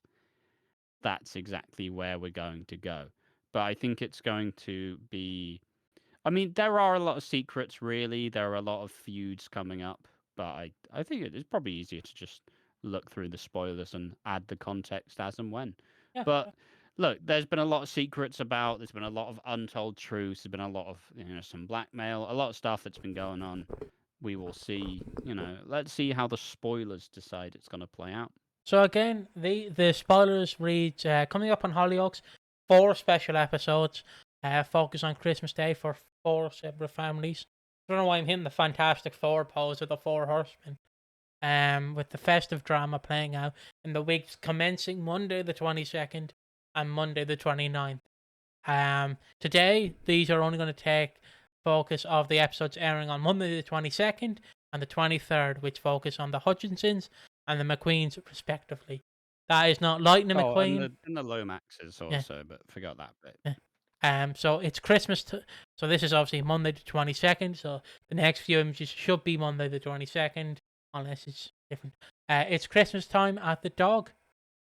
that's exactly where we're going to go. But I think it's going to be I mean, there are a lot of secrets really. There are a lot of feuds coming up, but I think it is probably easier to just look through the spoilers and add the context as and when. Yeah, But look, there's been a lot of secrets about, there's been a lot of untold truths, there's been a lot of, some blackmail, a lot of stuff that's been going on. We will see, let's see how the spoilers decide it's going to play out. so again, the spoilers reads coming up on Hollyoaks, 4 special episodes, focus on Christmas Day for 4 separate families. I don't know why I'm hitting the Fantastic Four pose of the 4 horsemen. With the festive drama playing out in the weeks commencing Monday the 22nd and Monday the 29th. Today, these are only going to take focus of the episodes airing on Monday the 22nd and the 23rd, which focus on the Hutchinsons and the McQueens respectively. That is not Lightning Oh, McQueen. and the Lomaxes Yeah. also, but forgot that bit. So it's Christmas. So this is obviously Monday the 22nd. So the next few images should be Monday the 22nd, unless it's different. It's Christmas time at the dog.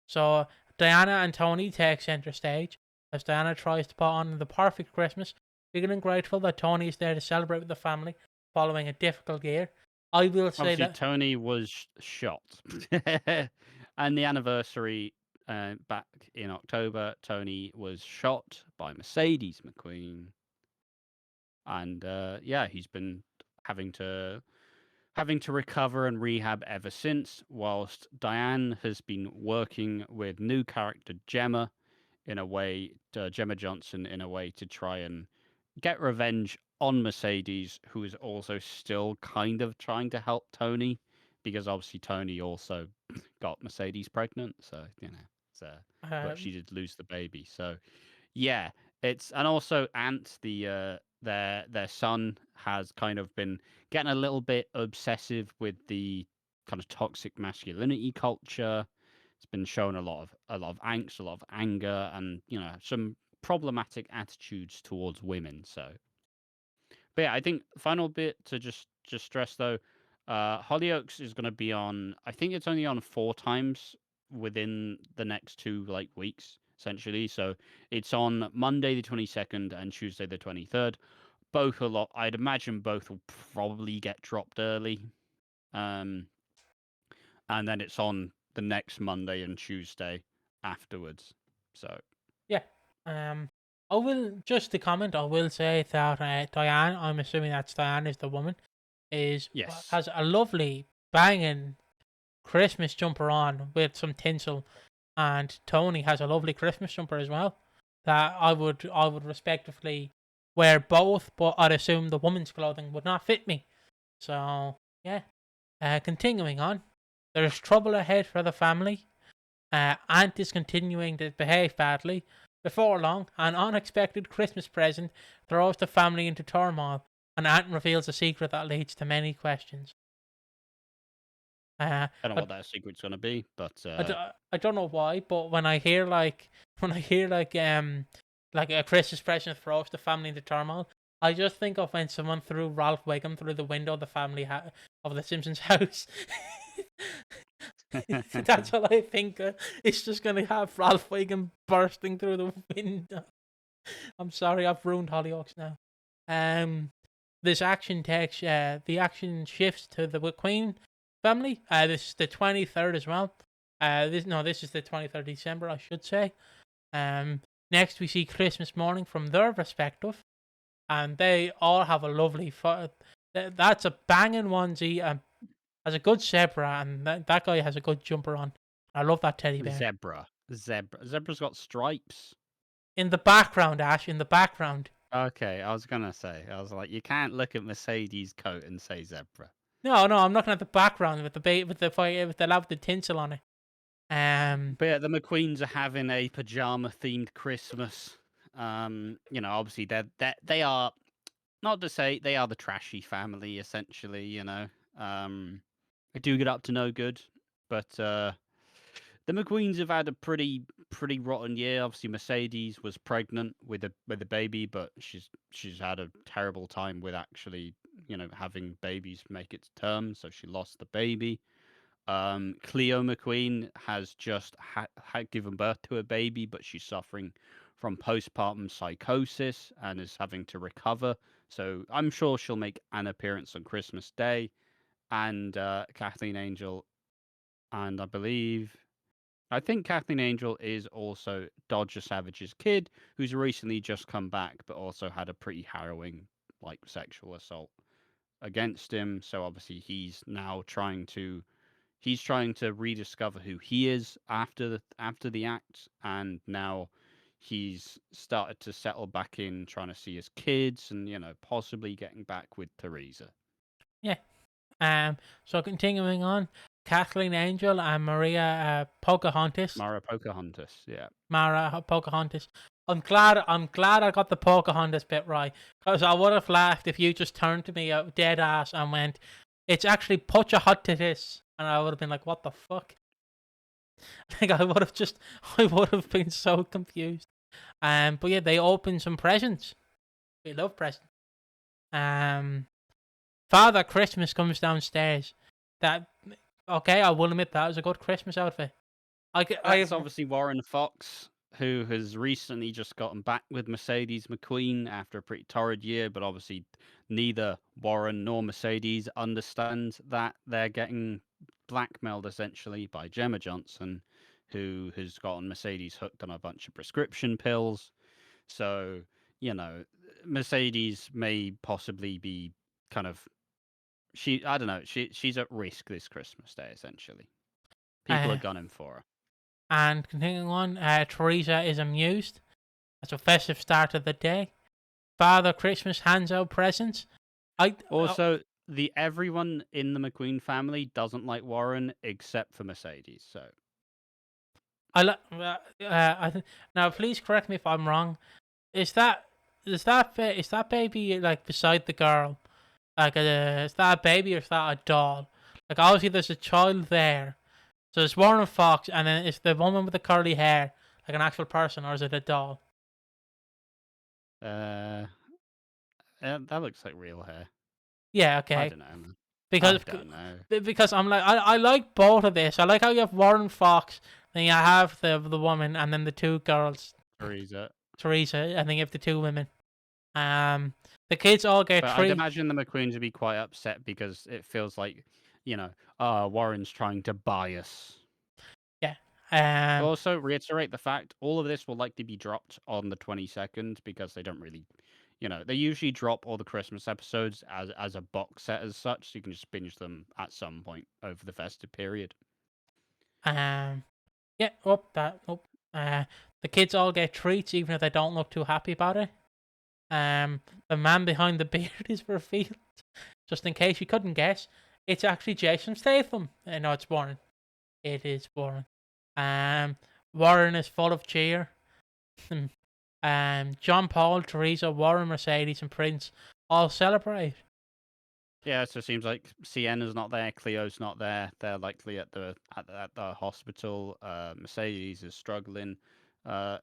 So Diana and Tony take center stage as Diana tries to put on the perfect Christmas, feeling grateful that Tony is there to celebrate with the family following a difficult year. I will say Obviously, that Tony was shot. And the anniversary back in October, Tony was shot by Mercedes McQueen. And yeah, he's been having to recover and rehab ever since, whilst Diane has been working with new character Gemma in a way, Gemma Johnson in a way to try and get revenge on Mercedes, who is also still kind of trying to help Tony, because obviously Tony also got Mercedes pregnant, so but she did lose the baby. So yeah, and also Ant, their son, has kind of been getting a little bit obsessive with the kind of toxic masculinity culture. It's been showing a lot of angst, a lot of anger, and some problematic attitudes towards women. So, but yeah, I think final bit to just stress though, Hollyoaks is going to be on. I think it's only on 4 times within the next 2 like weeks essentially. So it's on Monday the 22nd and Tuesday the 23rd. Both a lot. I'd imagine both will probably get dropped early. Um, and then it's on the next Monday and Tuesday afterwards. So yeah. I will just to comment. I will say that Diane, I'm assuming that's Diane is the woman, yes, has a lovely banging Christmas jumper on with some tinsel, and Tony has a lovely Christmas jumper as well. That I would respectively wear both, but I'd assume the woman's clothing would not fit me. So yeah. Continuing on, there's trouble ahead for the family. Aunt is continuing to behave badly. Before long, an unexpected Christmas present throws the family into turmoil, and Aunt reveals a secret that leads to many questions. I don't know I, what that secret's going to be, but I don't know why, but when I hear like a Christmas present throws the family into turmoil, I just think of when someone threw Ralph Wiggum through the window of the of the Simpsons house. That's what I think. It's just gonna have Ralph Wiggum bursting through the window. I'm sorry, I've ruined Hollyoaks now. This action takes the action shifts to the Queen family. This is the 23rd as well. This is the 23rd December, I should say. Next we see Christmas morning from their perspective, and they all have a lovely. That's a banging onesie. Has a good zebra, and that guy has a good jumper on. I love that teddy bear. Zebra's got stripes. In the background, Ash, in the background. Okay, I was gonna say, I was like, you can't look at Mercedes' coat and say zebra. No, I'm looking at the background with the lad with the tinsel on it. But yeah, the McQueens are having a pajama themed Christmas. Obviously they are, not to say they are the trashy family essentially. They do get up to no good, but the McQueens have had a pretty rotten year. Obviously, Mercedes was pregnant with a baby, but she's had a terrible time with actually having babies make its term, so she lost the baby. Cleo McQueen has just had given birth to a baby, but she's suffering from postpartum psychosis and is having to recover. So I'm sure she'll make an appearance on Christmas Day. And Kathleen Angel, and I think Kathleen Angel is also Dodger Savage's kid, who's recently just come back, but also had a pretty harrowing sexual assault against him. So obviously he's trying to rediscover who he is after the act, and now he's started to settle back in, trying to see his kids, and possibly getting back with Teresa. Yeah. So continuing on, Kathleen Angel and Maria Pocahontas. Mara Pocahontas, yeah. Mara Pocahontas. I'm glad I got the Pocahontas bit right, because I would have laughed if you just turned to me dead ass and went, "It's actually Pocahontas," and I would have been like, "What the fuck?" Like I would have been so confused. But yeah, they open some presents. We love presents. Father Christmas comes downstairs. I will admit that was a good Christmas outfit. That's obviously Warren Fox, who has recently just gotten back with Mercedes McQueen after a pretty torrid year, but obviously neither Warren nor Mercedes understand that they're getting blackmailed essentially by Gemma Johnson, who has gotten Mercedes hooked on a bunch of prescription pills. So, Mercedes may possibly be kind of I don't know, she's at risk this Christmas Day essentially. People are gunning for her. And continuing on, Teresa is amused. It's a festive start of the day. Father Christmas hands out presents. Everyone in the McQueen family doesn't like Warren except for Mercedes. So now please correct me if I'm wrong. Is that baby like beside the girl? Like is that a baby or is that a doll? Like obviously there's a child there. So it's Warren Fox, and then it's the woman with the curly hair, like an actual person, or is it a doll? that looks like real hair. Yeah, okay. I don't know, man. Because I'm like I like both of this. I like how you have Warren Fox, then you have the woman, and then the two girls. Teresa, and then you have the two women. The kids all get but treats. I'd imagine the McQueens would be quite upset because it feels like Warren's trying to buy us. Yeah. Also, reiterate the fact all of this will likely be dropped on the 22nd because they don't really, they usually drop all the Christmas episodes as a box set as such, so you can just binge them at some point over the festive period. Yeah. The kids all get treats even if they don't look too happy about it. The man behind the beard is revealed. Just in case you couldn't guess, it's actually Jason Statham. No, it's Warren. It is Warren. Um, Warren is full of cheer. John Paul, Teresa, Warren, Mercedes, and Prince all celebrate. Yeah, so it seems like Sienna's not there, Cleo's not there. They're likely at the hospital. Mercedes is struggling.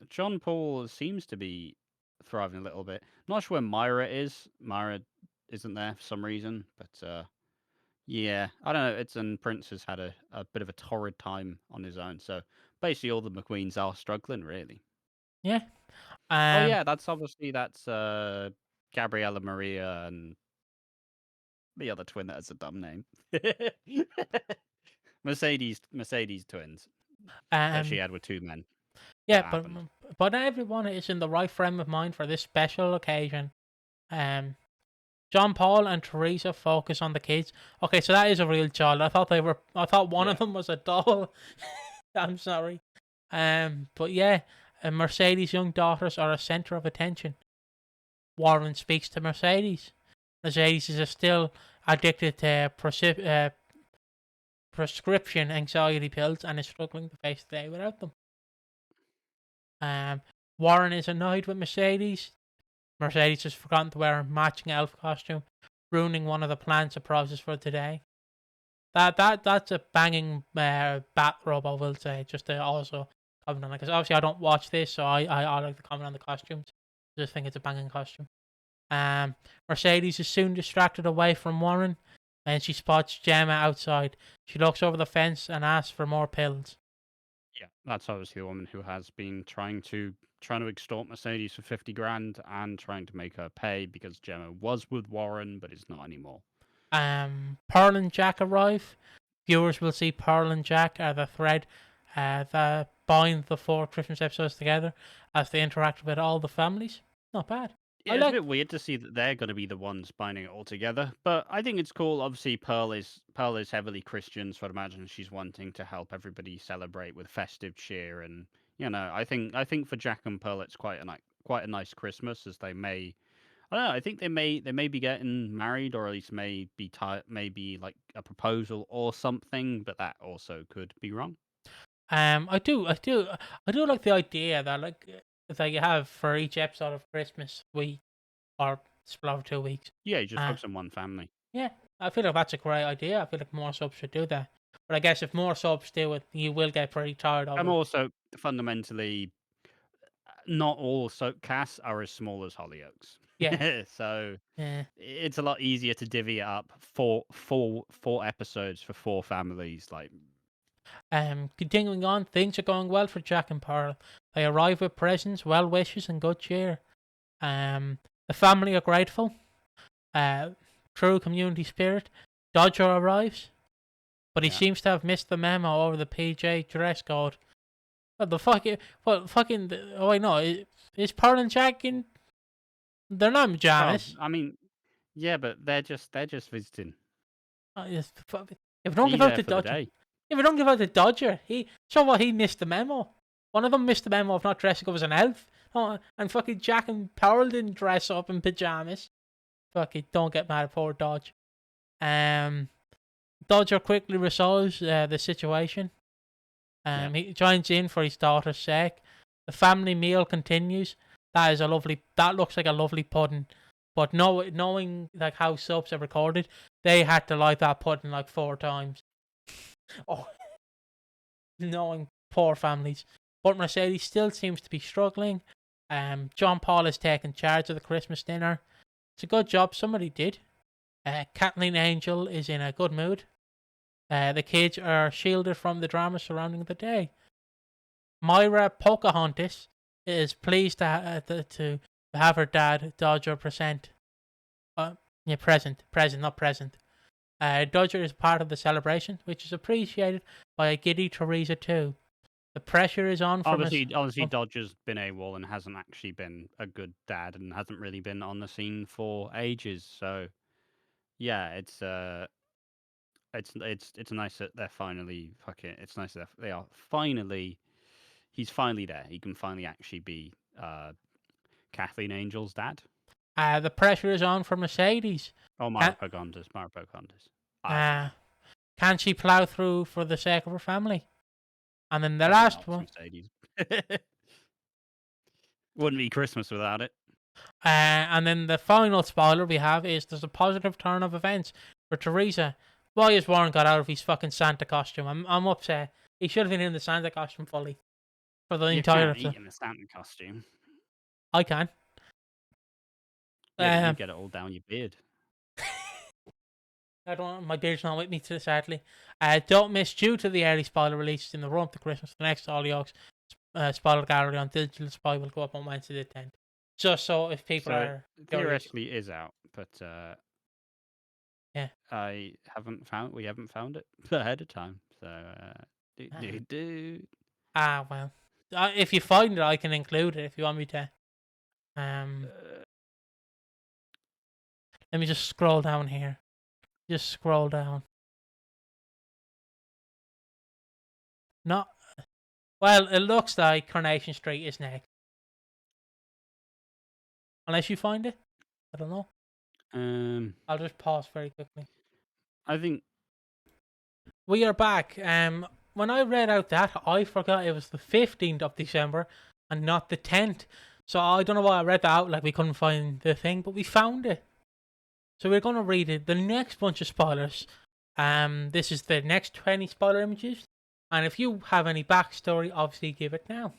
John Paul seems to be thriving a little bit. Not sure where Myra is. Myra isn't there for some reason, but yeah, I don't know. And Prince has had a bit of a torrid time on his own. So basically, all the McQueens are struggling, really. Yeah. Oh yeah, that's Gabriella Maria and the other twin that has a dumb name. Mercedes twins that she Um, had with two men. yeah, That but happened. but not everyone is in the right frame of mind for this special occasion. Um, John Paul and Teresa focus on the kids. Okay, so that is a real child. I thought one Yeah. of them was a doll. I'm sorry. But yeah, Mercedes' young daughters are a center of attention. Warren speaks to Mercedes. Mercedes is still addicted to prescription anxiety pills and is struggling to face the day without them. Warren is annoyed with Mercedes. Mercedes has forgotten to wear a matching elf costume, ruining one of the planned surprises for today. That's a banging bat rub, I will say. Just to also comment on it, because obviously I don't watch this, so I like to comment on the costumes. I just think it's a banging costume. Mercedes is soon distracted away from Warren, and she spots Gemma outside. She looks over the fence and asks for more pills. Yeah, that's obviously the woman who has been trying to extort Mercedes for 50 grand and trying to make her pay because Gemma was with Warren but is not anymore. Pearl and Jack arrive. Viewers will see Pearl and Jack are the thread that bind the 4 Christmas episodes together as they interact with all the families. Not bad. I Yeah, it's a like. bit weird to see that they're going to be the ones binding it all together, but I think it's cool. Obviously, Pearl is heavily Christian, so I'd imagine she's wanting to help everybody celebrate with festive cheer, and I think for Jack and Pearl, it's quite a nice Christmas as they may. I don't know. I think they may be getting married, or at least maybe like a proposal or something, but that also could be wrong. I do like the idea that you have for each episode of Christmas week or split over 2 weeks. Yeah, you just Uh, focus on one family. yeah, I feel like that's a great idea. I feel like more subs should do that. But I guess if more subs do it, you will get pretty tired of I'm it. also fundamentally not all soap casts are as small as Hollyoaks, Yeah. so Yeah. it's a lot easier to divvy it up four episodes for 4 families. Like, Continuing on, things are going well for Jack and Pearl. They arrive with presents, well wishes, and good cheer. The family are grateful. True community spirit. Dodger arrives, but he yeah, seems to have missed the memo over the PJ dress code. What the fuck? What fucking? Oh wait, no. Is Pearl and Jack in? They're not in well, pajamas. I mean, yeah, but they're just visiting. If we don't Be give out there the for the Dodger, day. if we don't give out the Dodger, he missed the memo. One of them missed the memo of not dressing up as an elf. Oh, and fucking Jack and Pearl didn't dress up in pajamas. Fucking don't get mad at poor Dodge. Um, Dodger quickly resolves the situation. Yeah, He joins in for his daughter's sake. The family meal continues. That looks like a lovely pudding. But knowing like how soaps are recorded, they had to light that pudding like 4 times. Oh, knowing poor families. But Mercedes still seems to be struggling. John Paul is taking charge of the Christmas dinner. It's a good job somebody did. Kathleen Angel is in a good mood. The kids are shielded from the drama surrounding the day. Myra Pocahontas is pleased to have her dad Dodger present. Not present. Dodger is part of the celebration, which is appreciated by a giddy Teresa too. The pressure is on from us. obviously, Dodger's been AWOL and hasn't actually been a good dad and hasn't really been on the scene for ages. So yeah, it's nice that they're finally fucking. It's nice that they are finally. He's finally there. He can finally actually be Kathleen Angel's dad. The pressure is on for Mercedes. Oh, Mara Pocahontas. Mara Pocahontas. I don't Uh, know. can she plow through for the sake of her family? And then the Probably last helps one, Mercedes. Wouldn't be Christmas without it. and then the final spoiler we have is there's a positive turn of events for Teresa. Why has Warren got out of his fucking Santa costume? I'm upset. He should have been in the Santa costume fully for the You entire can't episode. eat in a Santa costume. I can. Yeah, but you Um, get it all down your beard. I don't. My beard's not with me today, sadly. Don't miss, due to the early spoiler releases in the run up to Christmas, the next Hollyoaks spoiler gallery on Digital Spy will go up on Wednesday the 10th. Just so if people So it are curious. theoretically is out, but Yeah. we haven't found it ahead of time. So do. Well. If you find it, I can include it if you want me to. Let me just scroll down here. Just scroll down. Not. Well, it looks like Coronation Street is next. Unless you find it. I don't know. I'll just pause very quickly. I think We are back. When I read out that, I forgot it was the 15th of December and not the 10th. So I don't know why I read that out, like we couldn't find the thing, but we found it. So we're going to read it. The next bunch of spoilers. This is the next 20 spoiler images. And if you have any backstory, obviously give it now.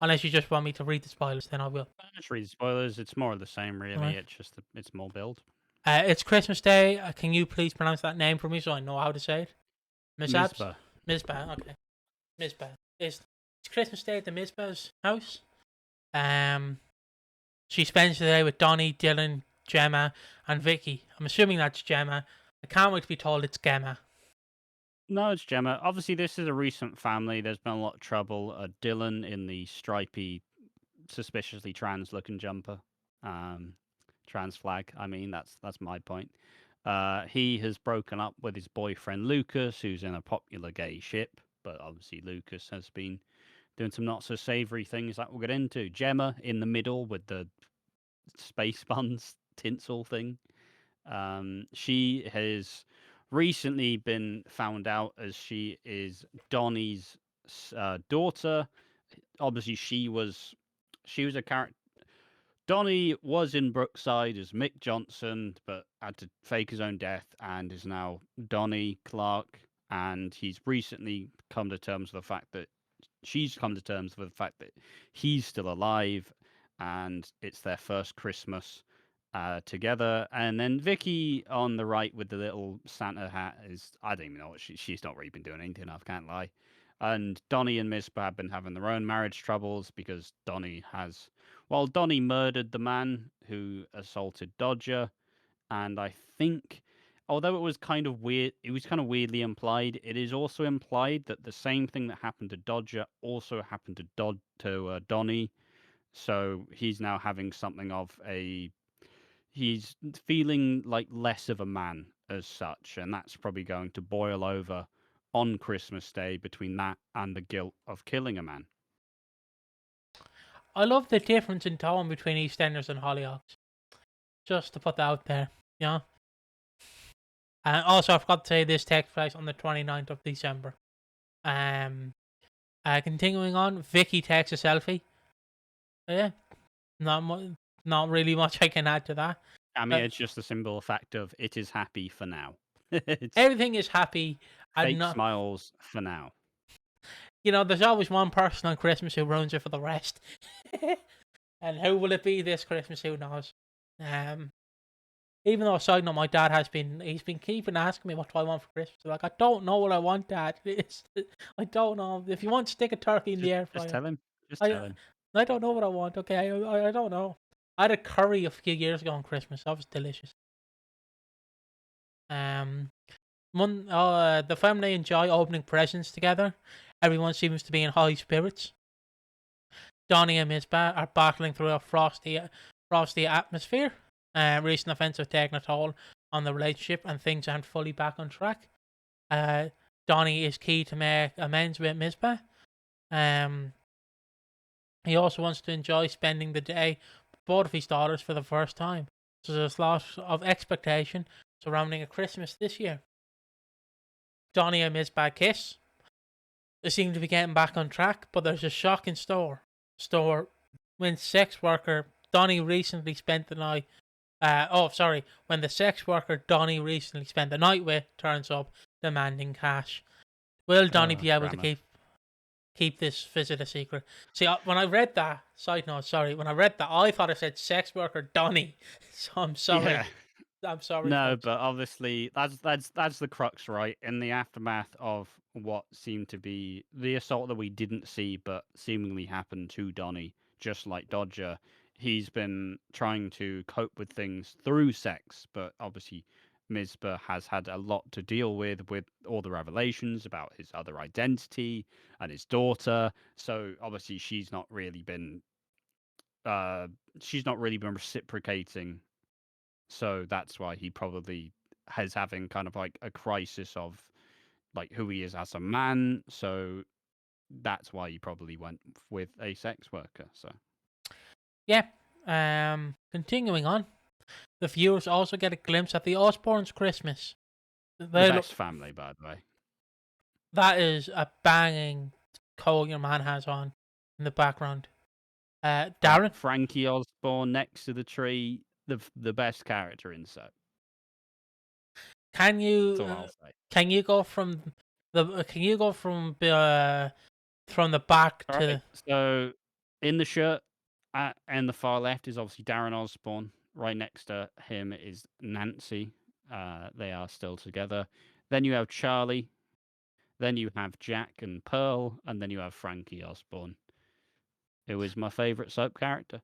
Unless you just want me to read the spoilers, then I will. just read the spoilers. It's more of the same, really. Alright. It's just it's more build. It's Christmas Day. Can you please pronounce that name for me so I know how to say it? Mizpah. Mizpah, okay. Mizpah. It's Christmas Day at the Mizpah's house. She spends the day with Donnie, Dylan, Gemma, and Vicky. I'm assuming that's Gemma. I can't wait to be told it's Gemma. No, it's Gemma. Obviously, this is a recent family. There's been a lot of trouble. Dylan in the stripy, suspiciously trans-looking jumper, trans flag. I mean, that's my point. He has broken up with his boyfriend Lucas, who's in a popular gay ship. But obviously, Lucas has been doing some not so savoury things that we'll get into. Gemma in the middle with the space buns tinsel thing. She has recently been found out as she is Donnie's daughter. Obviously, she was a character. Donnie was in Brookside as Mick Johnson, but had to fake his own death and is now Donnie Clark. And he's recently come to terms with the fact that she's come to terms with the fact that he's still alive, and it's their first Christmas together. And then Vicky on the right with the little Santa hat is, I don't even know what she's not really been doing anything, I can't lie. And Donnie and Mizpah have been having their own marriage troubles because Donnie murdered the man who assaulted Dodger, and I think, although it was kind of weird, it was kind of weirdly implied. It is also implied that the same thing that happened to Dodger also happened to Donnie. So he's now having something of a, he's feeling like less of a man as such, and that's probably going to boil over on Christmas Day between that and the guilt of killing a man. I love the difference in tone between EastEnders and Hollyoaks. Just to put that out there, you know? And also, I forgot to say this takes place on the 29th of December. Continuing on, Vicky takes a selfie. Yeah, not really much I can add to that. I mean, it's just a simple fact of it is happy for now. It's Everything is happy. fake smiles for now. You know, there's always one person on Christmas who ruins it for the rest. And who will it be this Christmas? Who knows? Even though, side note, my dad he's been keeping asking me what do I want for Christmas. Like, I don't know what I want, Dad. I don't know. If you want, stick a turkey in the air fryer. Just tell him. Just tell him. I don't know what I want. Okay, I don't know. I had a curry a few years ago on Christmas. That was delicious. The family enjoy opening presents together. Everyone seems to be in high spirits. Donnie and Mizpah are battling through a frosty atmosphere. Recent events have taken a toll on the relationship, and things aren't fully back on track. Donnie is key to make amends with Mizpah. He also wants to enjoy spending the day with both of his daughters for the first time. So there's a lot of expectation surrounding a Christmas this year. Donnie and Mizpah kiss. they seem to be getting back on track, but there's a shocking store when sex worker Donnie recently spent the night. When the sex worker Donnie recently spent the night with turns up demanding cash. Will Donnie be able to Grammar. keep this visit a secret? See, when I read that, side note, sorry, when I read that, I thought it said sex worker Donnie. So I'm sorry. Yeah. I'm sorry, No, folks. but obviously that's the crux, right? In the aftermath of what seemed to be the assault that we didn't see, but seemingly happened to Donnie, just like Dodger, he's been trying to cope with things through sex, but obviously Mizpah has had a lot to deal with all the revelations about his other identity and his daughter. So obviously uh she's not really been reciprocating, so that's why he probably is having kind of like a crisis of like who he is as a man. So that's why he probably went with a sex worker. So Yeah. Continuing on, the viewers also get a glimpse at the Osborne's Christmas. the They look. best family, by the way. That is a banging coat your man has on in the background. Darren, Frankie Osborne next to the tree, the best character in Soap. can That's you all I'll say. can you go from from the back All right. to So in the shirt and the far left is obviously Darren Osborne. Right next to him is Nancy. They are still together. Then you have Charlie. Then you have Jack and Pearl, and then you have Frankie Osborne, who is my favourite soap character.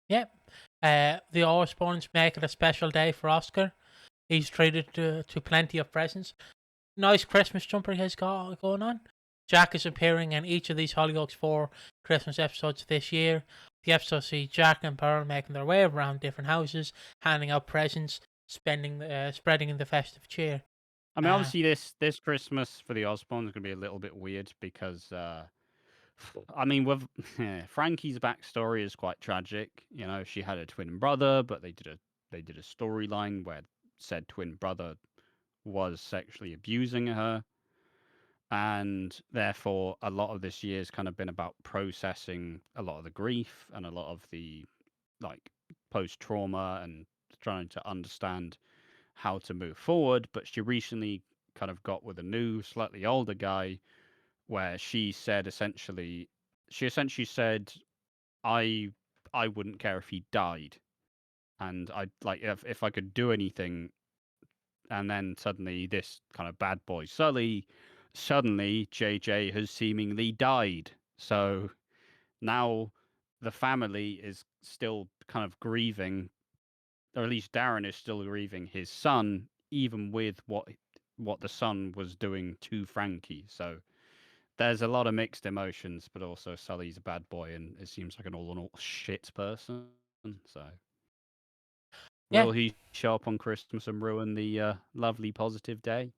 Yep. The Osbornes make it a special day for Oscar. He's treated to plenty of presents. Nice Christmas jumper he has got going on. Jack is appearing in each of these Hollyoaks 4 Christmas episodes this year. The episodes see Jack and Pearl making their way around different houses, handing out presents, spreading the festive cheer. I mean, Uh, obviously, this Christmas for the Osbornes is going to be a little bit weird because, I mean, with Frankie's backstory is quite tragic. You know, she had a twin brother, but they did a storyline where said twin brother was sexually abusing her, and therefore a lot of this year's kind of been about processing a lot of the grief and a lot of the like post trauma and trying to understand how to move forward. But she recently kind of got with a new, slightly older guy where she essentially said, I I wouldn't care if he died. And I like if I could do anything. And then suddenly this kind of bad boy suddenly JJ has seemingly died. So now the family is still kind of grieving, or at least Darren is still grieving his son, even with what the son was doing to Frankie. So there's a lot of mixed emotions, but also Sully's a bad boy, and it seems like an all in all shit person. So yeah. will he show up on Christmas and ruin the lovely positive day?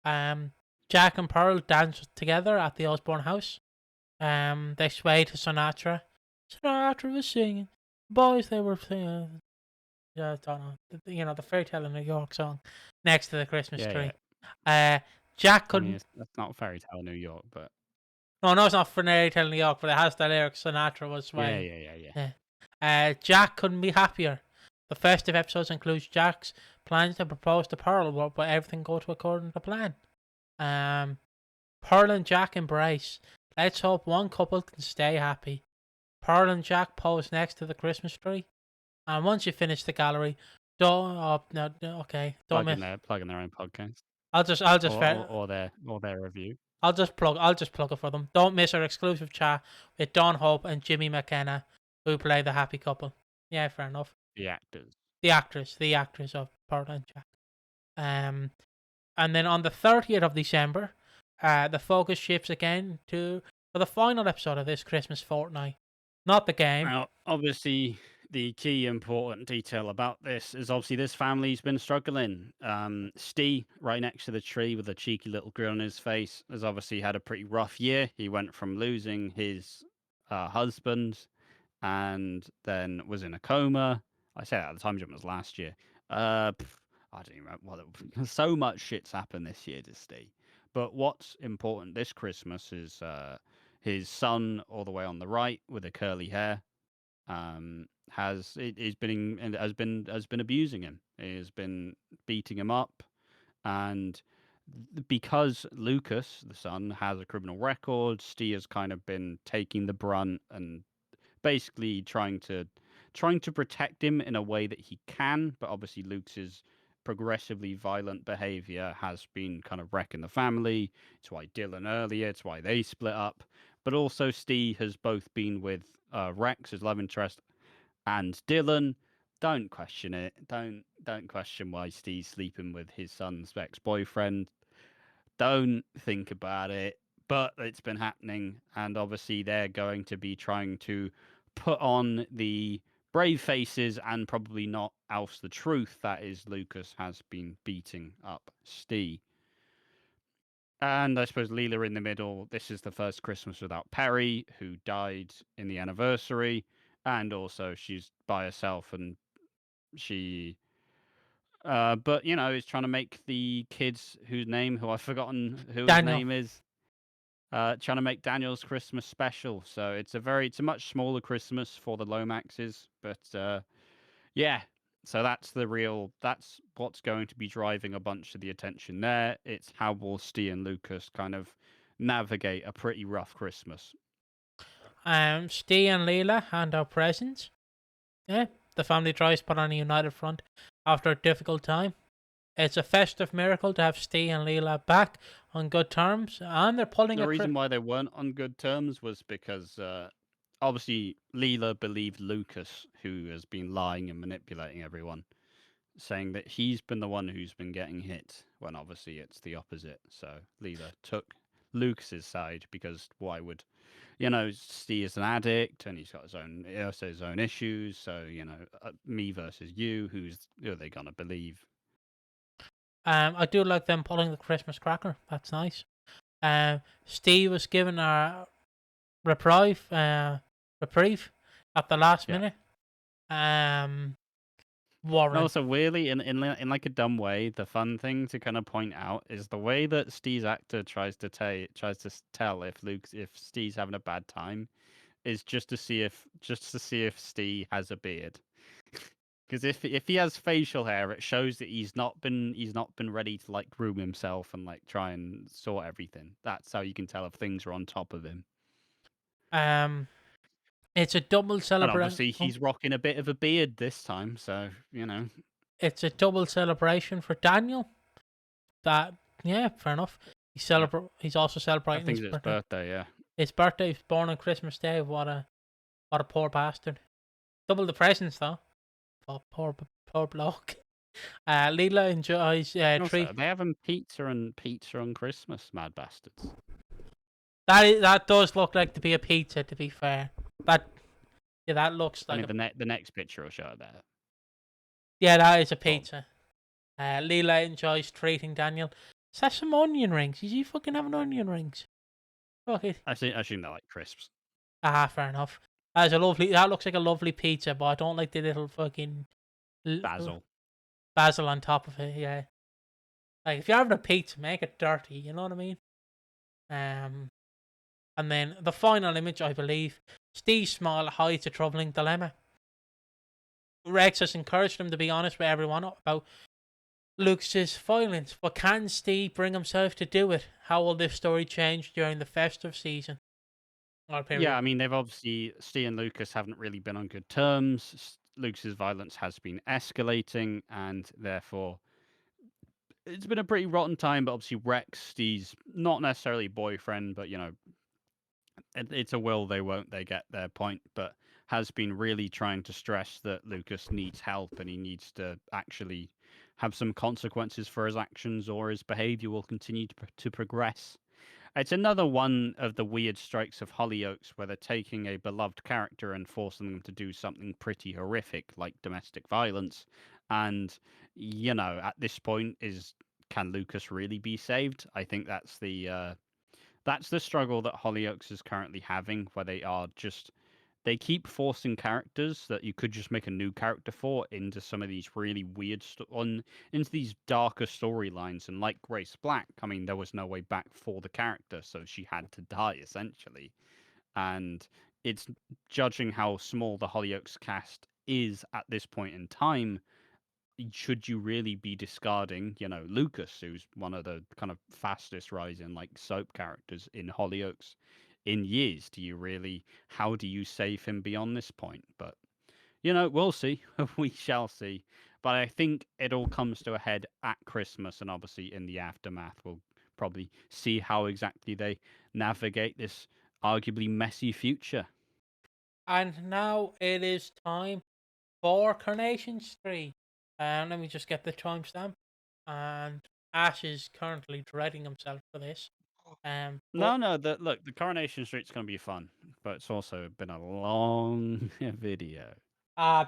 Um, Jack and Pearl dance together at the Osborne house. They sway to Sinatra. Sinatra was singing. Boys, they were singing. Yeah, I don't know. The Fairy Tale in New York song next to the Christmas Yeah, yeah. tree. Jack I mean, couldn't. that's not Fairy Tale New York, but No, it's not Fairy Tale in New York, but it has the lyrics Sinatra was yeah, swaying. yeah, yeah, yeah. Yeah. Jack couldn't be happier. The festive episodes includes Jack's plans to propose to Pearl, but everything goes according to plan. Um, Pearl and Jack embrace. Let's hope one couple can stay happy. Pearl and Jack pose next to the Christmas tree. And once you finish the gallery, don't. Oh, no, okay. Don't miss. Plugging their own podcast I'll just, I'll just, or ver- their review. I'll just plug it for them. Don't miss our exclusive chat with Don Hope and Jimmy McKenna, who play the happy couple. Yeah, fair enough. The actors. The actress of Pearl and Jack. And then on the 30th of December, the focus shifts again for the final episode of this Christmas fortnight. Not the game. Now, obviously, the key important detail about this is obviously this family's been struggling. Steve, right next to the tree with a cheeky little grin on his face, has obviously had a pretty rough year. He went from losing his husband and then was in a coma. I said at the time, it was last year. I don't even remember. So much shit's happened this year to Steve. But what's important this Christmas is his son, all the way on the right with the curly hair, has been and has been abusing him. He has been beating him up, and because Lucas, the son, has a criminal record, Steve has kind of been taking the brunt and basically trying to protect him in a way that he can. But obviously, Lucas's progressively violent behavior has been kind of wrecking the family. It's why Dylan earlier. It's why they split up. But also, Steve has both been with Rex, his love interest, and Dylan. Don't question it. Don't question why Steve's sleeping with his son's ex-boyfriend. Don't think about it. But it's been happening, and obviously they're going to be trying to put on the brave faces and probably not else the truth that is Lucas has been beating up Steve. And I suppose Leela in the middle. This is the first Christmas without Perry, who died in the anniversary, and also she's by herself, and she but is trying to make the kids who I've forgotten who his Daniel. name is, trying to make Daniel's Christmas special. So it's a much smaller Christmas for the Lomaxes, but yeah. So that's what's going to be driving a bunch of the attention there. It's how will Steve and Lucas kind of navigate a pretty rough Christmas. Steve and Leela hand out presents. Yeah, the family tries to put on a united front after a difficult time. It's a festive miracle to have Steve and Leela back on good terms, and they're pulling The a reason why they weren't on good terms was because obviously Leela believed Lucas, who has been lying and manipulating everyone, saying that he's been the one who's been getting hit, when obviously it's the opposite. So Leela took Lucas's side because why would Steve is an addict and he's got his own issues. So me versus you, who are they gonna believe? I do like them pulling the Christmas cracker. That's nice. Steve was given a reprieve at the last Yeah. minute. And Warren. also, weirdly, in like a dumb way, the fun thing to kind of point out is the way that Steve's actor tries to tell if Steve's having a bad time is just to see if Steve has a beard. Because if he has facial hair, it shows that he's not been ready to like groom himself and like try and sort everything. That's how you can tell if things are on top of him. It's a double And celebration. obviously, he's rocking a bit of a beard this time, so It's a double celebration for Daniel. That fair enough. He's also I celebrating think his it's his birthday. birthday. Yeah. His birthday was born on Christmas Day. What a poor bastard. Double the presents though. Oh, poor bloke. Leela enjoys Also, tree. are they having pizza on Christmas, mad bastards? That does look like to be a pizza. To be fair, that looks I like mean, the next picture will show that. that is a pizza. Leela enjoys treating Daniel. Is that some onion rings? Is he fucking having onion rings? Fuck it. I assume they're like crisps. Fair enough. That looks like a lovely pizza, but I don't like the little fucking basil on top of it. Yeah, like if you're having a pizza, make it dirty. You know what I mean? And then the final image, I believe, Steve Small hides a troubling dilemma. Rex has encouraged him to be honest with everyone about Lucas's violence, but can Steve bring himself to do it? How will this story change during the festive season? Yeah, I mean, they've obviously Steve and Lucas haven't really been on good terms. Lucas's violence has been escalating, and therefore it's been a pretty rotten time. But obviously, Rex, Steve's not necessarily boyfriend, but it's a will they won't they get their point, but has been really trying to stress that Lucas needs help and he needs to actually have some consequences for his actions, or his behavior will continue to progress. It's another one of the weird strikes of Hollyoaks where they're taking a beloved character and forcing them to do something pretty horrific like domestic violence. And, at this point can Lucas really be saved? I think that's the struggle that Hollyoaks is currently having, where they are just they keep forcing characters that you could just make a new character for into some of these really weird into these darker storylines. And like Grace Black, I mean, there was no way back for the character, so she had to die essentially. And it's judging how small the Hollyoaks cast is at this point in time. Should you really be discarding, Lucas, who's one of the kind of fastest rising like soap characters in Hollyoaks in years? How do you save him beyond this point? But we'll see. We shall see. But I think it all comes to a head at Christmas, and obviously in the aftermath, we'll probably see how exactly they navigate this arguably messy future. And now it is time for Coronation Street. Let me just get the timestamp. And Ash is currently dreading himself for this. But No, the Coronation Street's going to be fun, but it's also been a long video.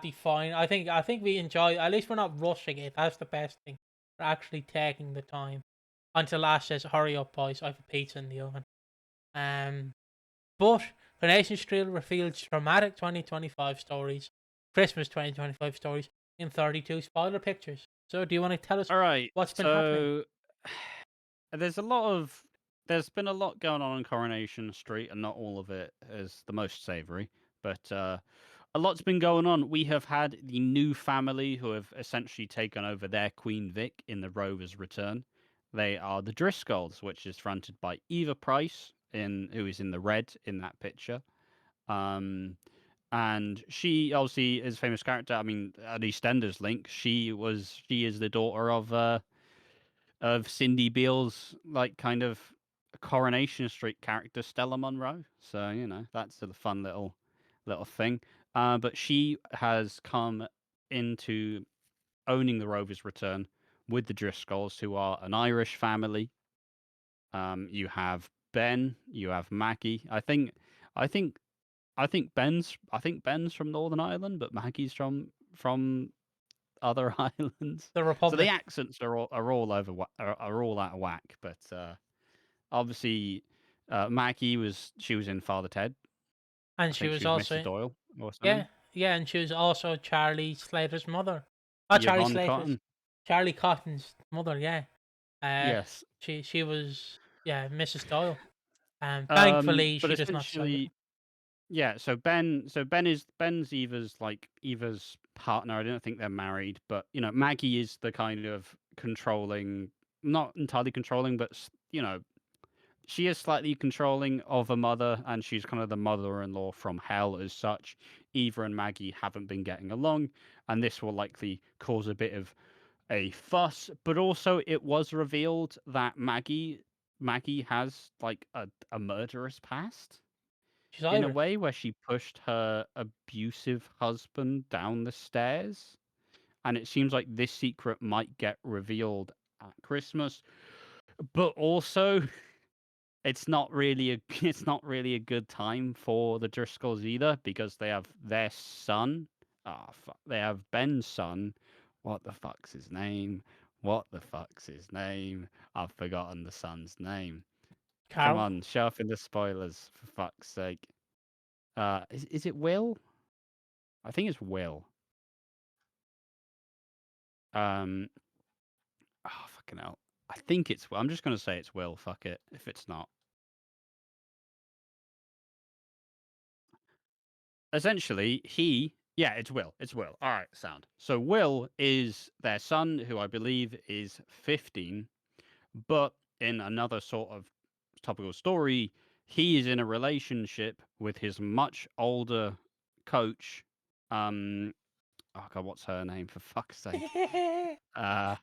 be fine. I think we enjoy. At least we're not rushing it. That's the best thing. We're actually taking the time. Until Ash says, "Hurry up, boys! I have a pizza in the oven." But Coronation Street reveals dramatic 2025 stories, Christmas 2025 stories in 32 spoiler pictures. So, do you want to tell us All right, what's been happening? there's been a lot going on Coronation Street, and not all of it is the most savory, but a lot's been going on. We have had the new family who have essentially taken over their Queen Vic in the Rover's return. They are the Driscolls, which is fronted by Eva Price, who is in the red in that picture. Um, and she obviously is a famous character. I mean, at EastEnders link, she is the daughter of Cindy Beale's like kind of Coronation Street character Stella Monroe. So that's a fun little thing. But she has come into owning the Rover's return with the Driscolls, who are an Irish family. You have Ben, you have Maggie. I think Ben's from Northern Ireland, but Maggie's from other islands. The So the Republic. accents are all out of whack. But obviously, Maggie was in Father Ted. I And she think was she was also, Mrs. Doyle or yeah, something. yeah, and she was also Charlie Slater's mother. Not Charlie Yvonne Slater's, Cotton. Charlie Cotton's mother, yeah. Uh, Yes. she was, yeah, Mrs. Doyle. Thankfully, But she does not sell it. essentially, yeah. So Ben's Eva's partner. I don't think they're married, but Maggie is the kind of controlling, not entirely controlling, but she is slightly controlling of a mother, and she's kind of the mother-in-law from hell as such. Eva and Maggie haven't been getting along, and this will likely cause a bit of a fuss. But also, it was revealed that Maggie has like a murderous past She's in a Irish. way, where she pushed her abusive husband down the stairs, and it seems like this secret might get revealed at Christmas. But also, it's not really a good time for the Driscolls either, because they have their son. They have Ben's son. What the fuck's his name? What the fuck's his name? I've forgotten the son's name. Come Carol. on, show up in the spoilers for fuck's sake. Is it Will? I think it's Will. Um, oh fucking hell. I think it's Will. I'm just gonna say it's Will. Fuck it. If it's not, essentially it's Will. It's Will. All right, sound. So Will is their son, who I believe is 15, but in another sort of topical story, he is in a relationship with his much older coach. Oh god, what's her name, for fuck's sake? Uh,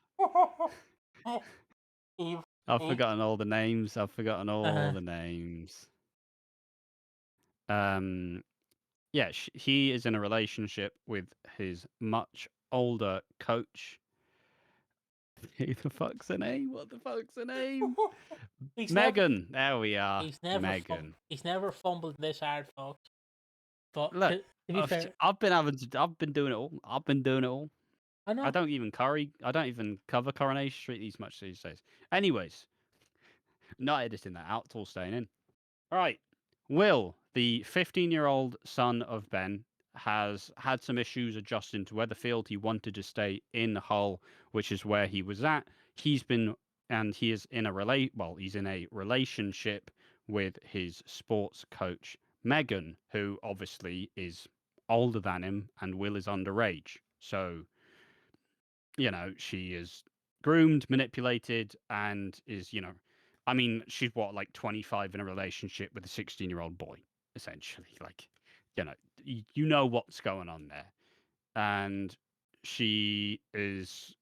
Eve. I've Eve. forgotten all the names. I've forgotten all Uh, the names. Um, yeah, he is in a relationship with his much older coach. Who the fuck's her name? What the fuck's her name? he's never. Megan. There we are. He's never Megan. He's never fumbled this hard, folks. But Look, to be fair, I've been doing it all. I've been doing it all. I know. I don't even cover Coronation Street these much these days. Anyways, not editing that out. It's all staying in. All right. Will, The 15-year-old son of Ben has had some issues adjusting to Weatherfield. He wanted to stay in Hull, which is where he was at. He's been and he is in he's in a relationship with his sports coach Megan, who obviously is older than him, and Will is underage. So, she is groomed, manipulated, and is, I mean, she's what, like 25 in a relationship with a 16-year-old boy, essentially. Like, you know what's going on there. And she is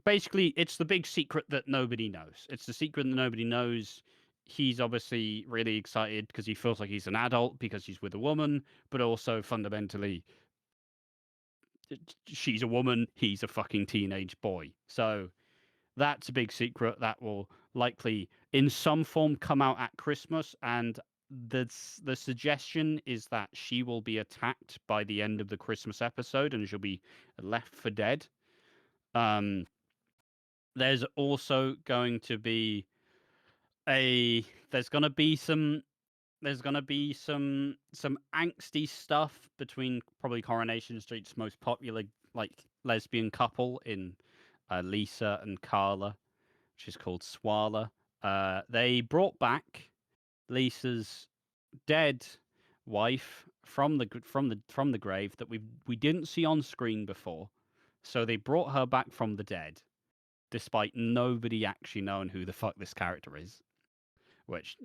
basically, it's the big secret that nobody knows. It's the secret that nobody knows. He's obviously really excited because he feels like he's an adult because he's with a woman, but also fundamentally, she's a woman, he's a fucking teenage boy. So that's a big secret that will likely, in some form, come out at Christmas. And the suggestion is that she will be attacked by the end of the Christmas episode, and she'll be left for dead. Um, there's also going to be there's going to be some angsty stuff between probably Coronation Street's most popular lesbian couple in Lisa and Carla, which is called Swala. They brought back Lisa's dead wife from the grave that we didn't see on screen before. So they brought her back from the dead, despite nobody actually knowing who the fuck this character is, which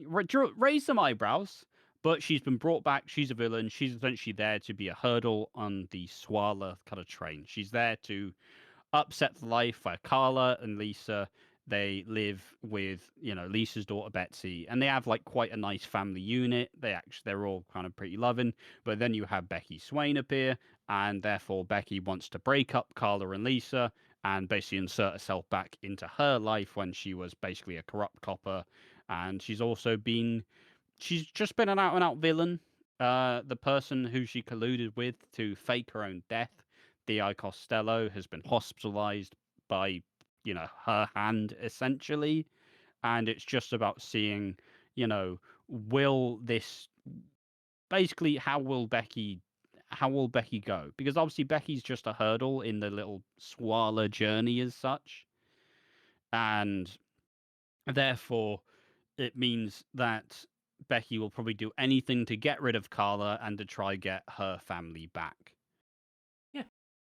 raised some eyebrows. But she's been brought back. She's a villain. She's essentially there to be a hurdle on the Swala kind of train. She's there to upset the life where Carla and Lisa, they live with, Lisa's daughter Betsy, and they have like quite a nice family unit. They're all kind of pretty loving. But then you have Becky Swain appear, and therefore Becky wants to break up Carla and Lisa and basically insert herself back into her life when she was basically a corrupt copper. And she's just been an out and out villain. The person who she colluded with to fake her own death, D.I. Costello, has been hospitalized by, her hand essentially. And it's just about seeing, will this basically how will Becky go? Because obviously Becky's just a hurdle in the little Swala journey as such. And therefore it means that Becky will probably do anything to get rid of Carla and to try get her family back. Yeah.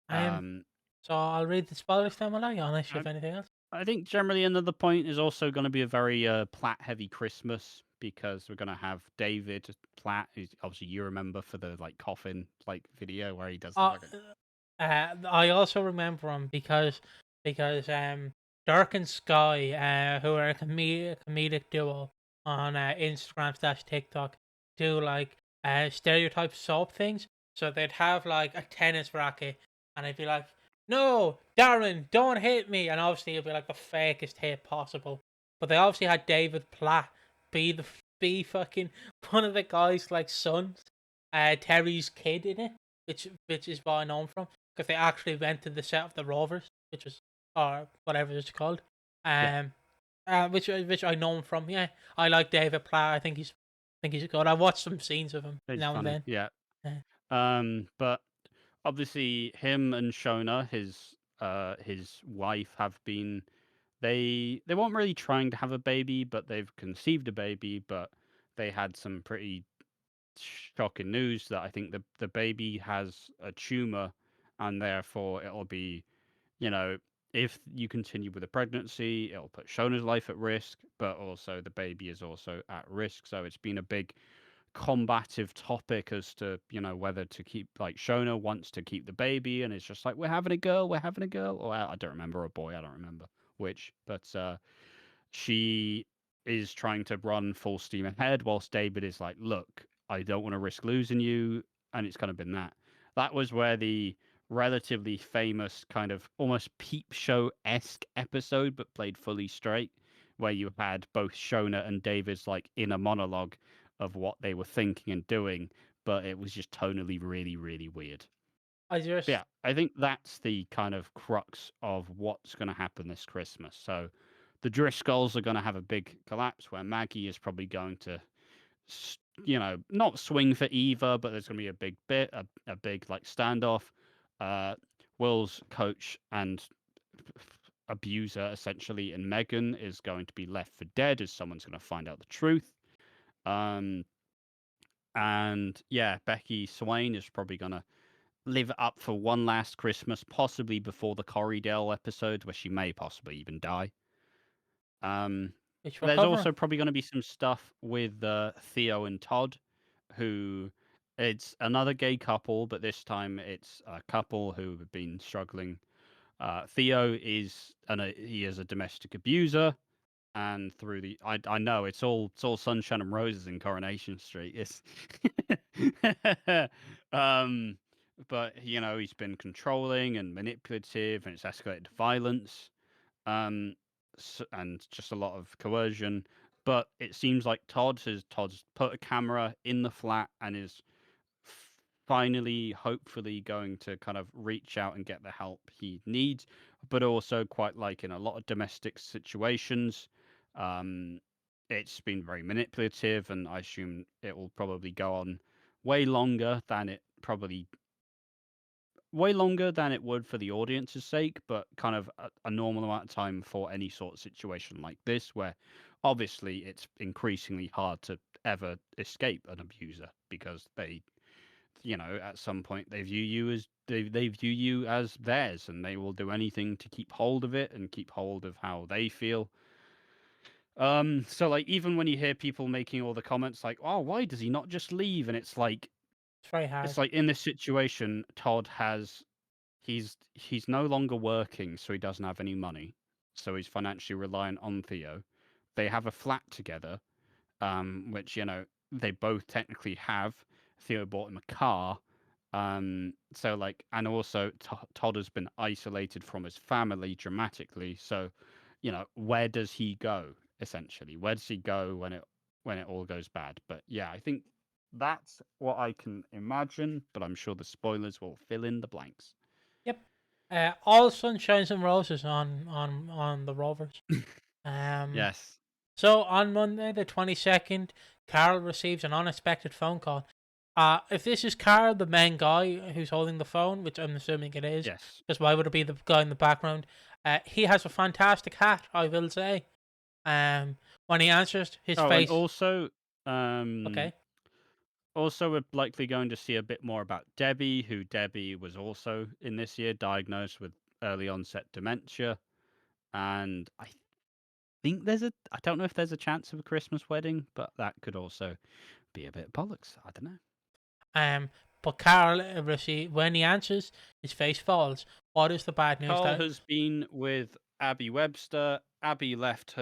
Um, So I'll read the spoilers then, will I? Unless you have I, anything else. I think generally another point is also going to be a very Platt-heavy Christmas, because we're going to have David Platt, who's obviously you remember for the coffin video where he does the Uh, fucking... I also remember him because Dirk and Sky, who are a comedic duo on Instagram / TikTok, do stereotype soap things. So they'd have like a tennis racket, and I'd be like, "No, Darren, don't hit me!" And obviously it'd be like the fakest hit possible. But they obviously had David Platt be fucking one of the guys like sons, Terry's kid in it, which is what I know him from, because they actually went to the set of the Rovers, which was, or whatever it's called, Yeah, which I know him from. Yeah, I like David Platt. I think he's good. I watched some scenes of him it's now and funny. then. Yeah. Yeah. But obviously him and Shona, his wife, have been... they weren't really trying to have a baby, but they've conceived a baby. But they had some pretty shocking news that I think the baby has a tumor, and therefore it'll be, you know, if you continue with the pregnancy, it'll put Shona's life at risk, but also the baby is also at risk. So it's been a big combative topic as to, whether to keep... Shona wants to keep the baby, and it's just like, we're having a girl, or I don't remember, a boy, I don't remember which, but she is trying to run full steam ahead, whilst David is like, look, I don't want to risk losing you. And it's kind of been that was where the relatively famous kind of almost peep show-esque episode, but played fully straight, where you had both Shona and David's inner monologue of what they were thinking and doing, but it was just tonally really, really weird. I just Yeah, I think that's the kind of crux of what's going to happen this Christmas. So the Driscolls are going to have a big collapse where Maggie is probably going to not swing for either, but there's going to be a big bit, a big like standoff. Uh, Will's coach and abuser, essentially, and Megan is going to be left for dead as someone's going to find out the truth. Um, and yeah, Becky Swain is probably going to live it up for one last Christmas, possibly before the Corriedale episode, where she may possibly even die. Which we're There's covering. also probably going to be some stuff with Theo and Todd, who it's another gay couple, but this time it's a couple who have been struggling. Theo he is a domestic abuser, and through the I know it's all sunshine and roses in Coronation Street. It's um, but he's been controlling and manipulative, and it's escalated to violence, um, and just a lot of coercion. But it seems like Todd's put a camera in the flat and is finally, hopefully, going to kind of reach out and get the help he needs. But also, quite like in a lot of domestic situations, um, it's been very manipulative, and I assume it will probably go on way longer than it probably way longer than it would for the audience's sake, but kind of a normal amount of time for any sort of situation like this, where obviously it's increasingly hard to ever escape an abuser because at some point they view you as theirs, and they will do anything to keep hold of it and keep hold of how they feel. So like even when you hear people making all the comments like, "Oh, why does he not just leave?" and It's very hard. it's like in this situation, Todd has he's no longer working, so he doesn't have any money. So he's financially reliant on Theo. They have a flat together, which they both technically have. Theo bought him a car. So like, and also Todd has been isolated from his family dramatically. So, where does he go essentially? Where does he go when it all goes bad? But yeah, I think that's what I can imagine. But I'm sure the spoilers will fill in the blanks. Yep. All sunshines and roses on the Rovers. Um. Yes. So on Monday the 22nd, Carl receives an unexpected phone call. If this is Carl, the main guy who's holding the phone, which I'm assuming it is, Yes. because why would it be the guy in the background? He has a fantastic hat, I will say. When he answers, his Oh, and face. um, Okay. also we're likely going to see a bit more about Debbie, who Debbie was also in this year diagnosed with early onset dementia, and I don't know if there's a chance of a Christmas wedding, but that could also be a bit bollocks. I don't know. Um, but Carl when he answers, his face falls. What is the bad news Carl that? has been with Abby Webster. Abby left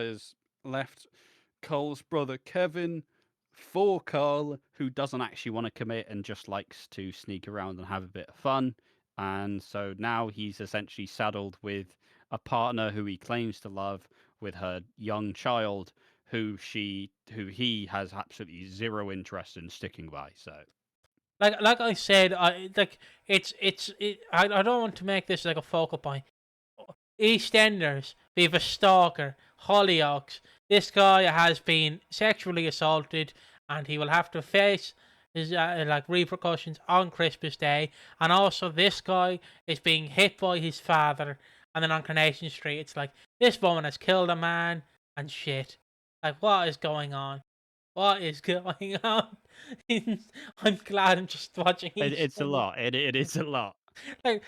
Cole's brother Kevin for Carl, who doesn't actually want to commit and just likes to sneak around and have a bit of fun. And so now he's essentially saddled with a partner who he claims to love, with her young child, who he has absolutely zero interest in sticking by. So Like I said, I don't want to make this like a focal point. EastEnders, we have a stalker, Hollyoaks. This guy has been sexually assaulted, and he will have to face his like repercussions on Christmas Day. And also, this guy is being hit by his father. And then on Coronation Street, it's like this woman has killed a man and shit. Like, what is going on? What is going on? I'm glad I'm just watching it's a EastEnders. lot. It is a lot. Like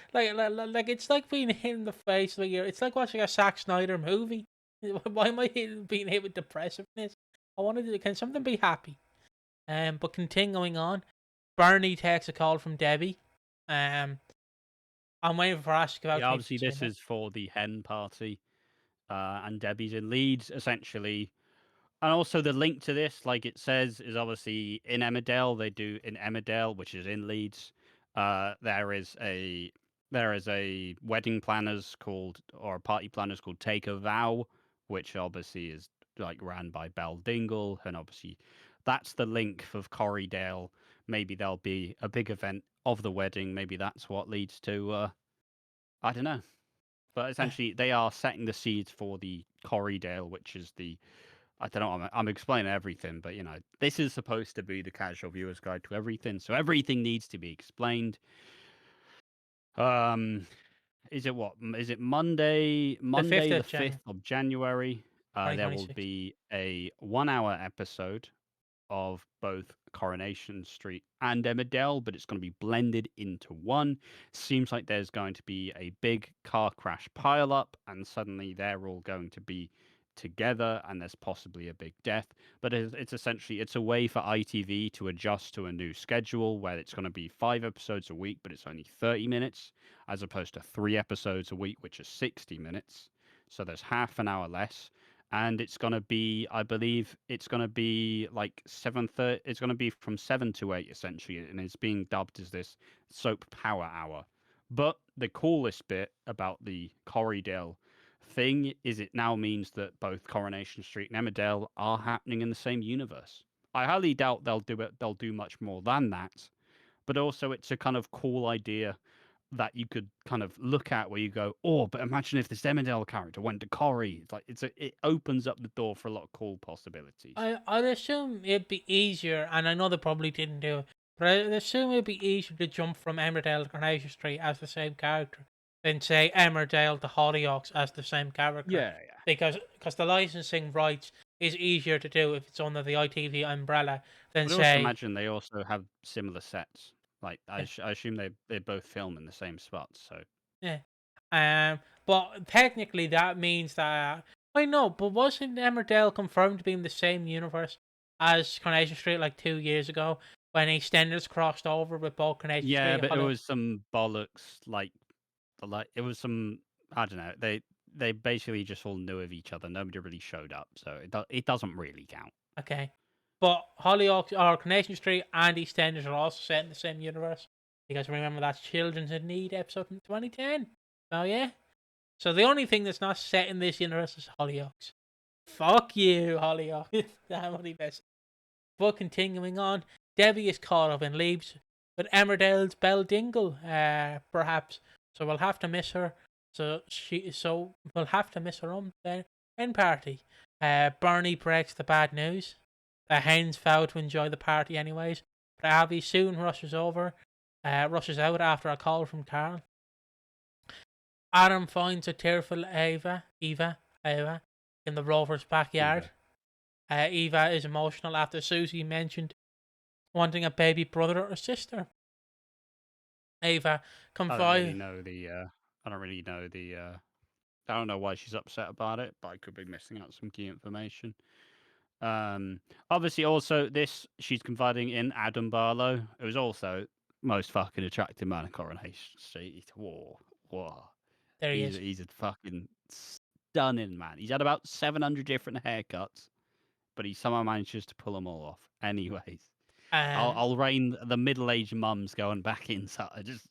it's like being hit in the face. It's like watching a Zack Snyder movie. Why am I being hit with depressiveness? I wanted to. Can something be happy? But continuing on, Bernie takes a call from Debbie. Um, I'm waiting for Ash to give out Yeah, to me to obviously say this that. is for the hen party, and Debbie's in Leeds essentially. And also the link to this, like it says, is obviously in Emmerdale. They do in Emmerdale, which is in Leeds. There is a wedding planners called, or a party planners called Take a Vow, which obviously is like ran by Belle Dingle, and obviously that's the link of Corriedale. Maybe there'll be a big event of the wedding. Maybe that's what leads to I don't know. But Uh, essentially, they are setting the seeds for the Corriedale, which is the I don't know. I'm explaining everything, but this is supposed to be the casual viewer's guide to everything, so everything needs to be explained. Um, is it what? Is it Monday? The Monday 5th the of January, 5th of January. There will 2026. be a 1 hour episode of both Coronation Street and Emmerdale, but it's going to be blended into one. Seems like there's going to be a big car crash pile up, and suddenly they're all going to be together, and there's possibly a big death. But it's essentially it's a way for ITV to adjust to a new schedule where it's going to be 5 episodes a week, but it's only 30 minutes, as opposed to 3 episodes a week, which is 60 minutes. So there's half an hour less, and it's going to be, I believe it's going to be like 7:30. It's going to be from 7 to 8 essentially, and it's being dubbed as this soap power hour. But the coolest bit about the Corriedale thing is it now means that both Coronation Street and Emmerdale are happening in the same universe. I highly doubt they'll do much more than that, but also it's a kind of cool idea that you could kind of look at where you go, oh, but imagine if this Emmerdale character went to Corrie. It's like it opens up the door for a lot of cool possibilities. I'd assume it'd be easier, and I know they probably didn't do it, but I'd assume it'd be easier to jump from Emmerdale to Coronation Street as the same character than say Emmerdale to Hollyoaks as the same character, Yeah, yeah. because the licensing rights is easier to do if it's under the ITV umbrella than But also say imagine they also have similar sets. Like yeah, I assume they both film in the same spots. So yeah. But technically that means that I know, but wasn't Emmerdale confirmed to be in the same universe as Coronation Street like 2 years ago when EastEnders crossed over with both Coronation Street yeah, and but it Hollyoaks? was some bollocks. Like it was some, I don't know. They basically just all knew of each other. Nobody really showed up, so it doesn't really count. Okay, but Hollyoaks or Coronation Street and EastEnders are also set in the same universe because remember that's Children's in Need episode from 2010. Oh yeah. So the only thing that's not set in this universe is Hollyoaks. Fuck you, Hollyoaks. Damn what he best. But continuing on, Debbie is caught up in leaves with Emmerdale's Belle Dingle, perhaps. So we'll have to miss her. So we'll have to miss her own end party. Bernie breaks the bad news. The hens vow to enjoy the party anyways, but Abby soon rushes out after a call from Carl. Adam finds a tearful Eva, in the Rover's backyard. Eva is emotional after Susie mentioned wanting a baby brother or sister. Eva I don't really confides. know the. I don't really know the. I don't know why she's upset about it, but I could be missing out some key information. Um, Obviously, also this she's confiding in Adam Barlow, who's also most fucking attractive man in Coronation Street. Whoa, whoa, There he is. he's a fucking stunning man. He's had about 700 different haircuts, but he somehow manages to pull them all off. Anyways, Um, I'll reign the middle-aged mums going back inside. Just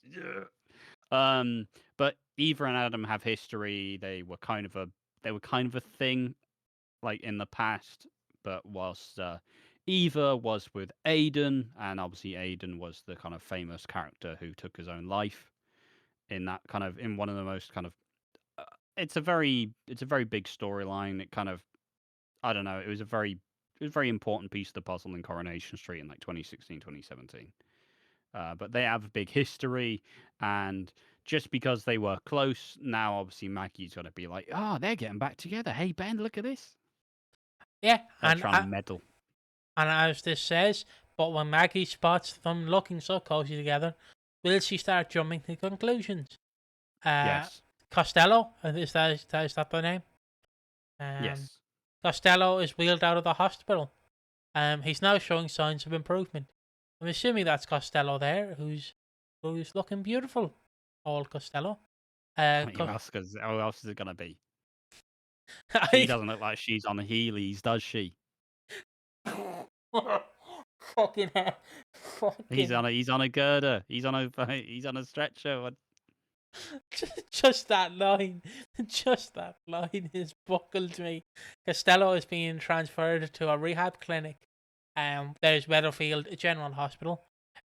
um, but Eva and Adam have history. They were kind of a thing like in the past, but whilst Eva was with Aiden, and obviously Aiden was the kind of famous character who took his own life in that kind of in one of the most kind of uh, it's a very big storyline. It kind of I don't know. It was a very important piece of the puzzle in Coronation Street in like 2016, 2017. But they have a big history, and just because they were close, now obviously Maggie's got to be like, oh, they're getting back together. Hey Ben, look at this. yeah, Trying to meddle. and as this says, but when Maggie spots them looking so cozy together, will she start jumping to conclusions? Uh, Yes. Costello, is that the name? Um, Yes. Costello is wheeled out of the hospital. He's now showing signs of improvement. I'm assuming that's Costello there, who's looking beautiful. Old Costello. How else is it gonna be? She I doesn't look like she's on Heelys, does she? fucking hell. Fucking He's on a girder. He's on a stretcher. just that line. Just that line is buckled to me. Costello is being transferred to a rehab clinic. There's Weatherfield General Hospital.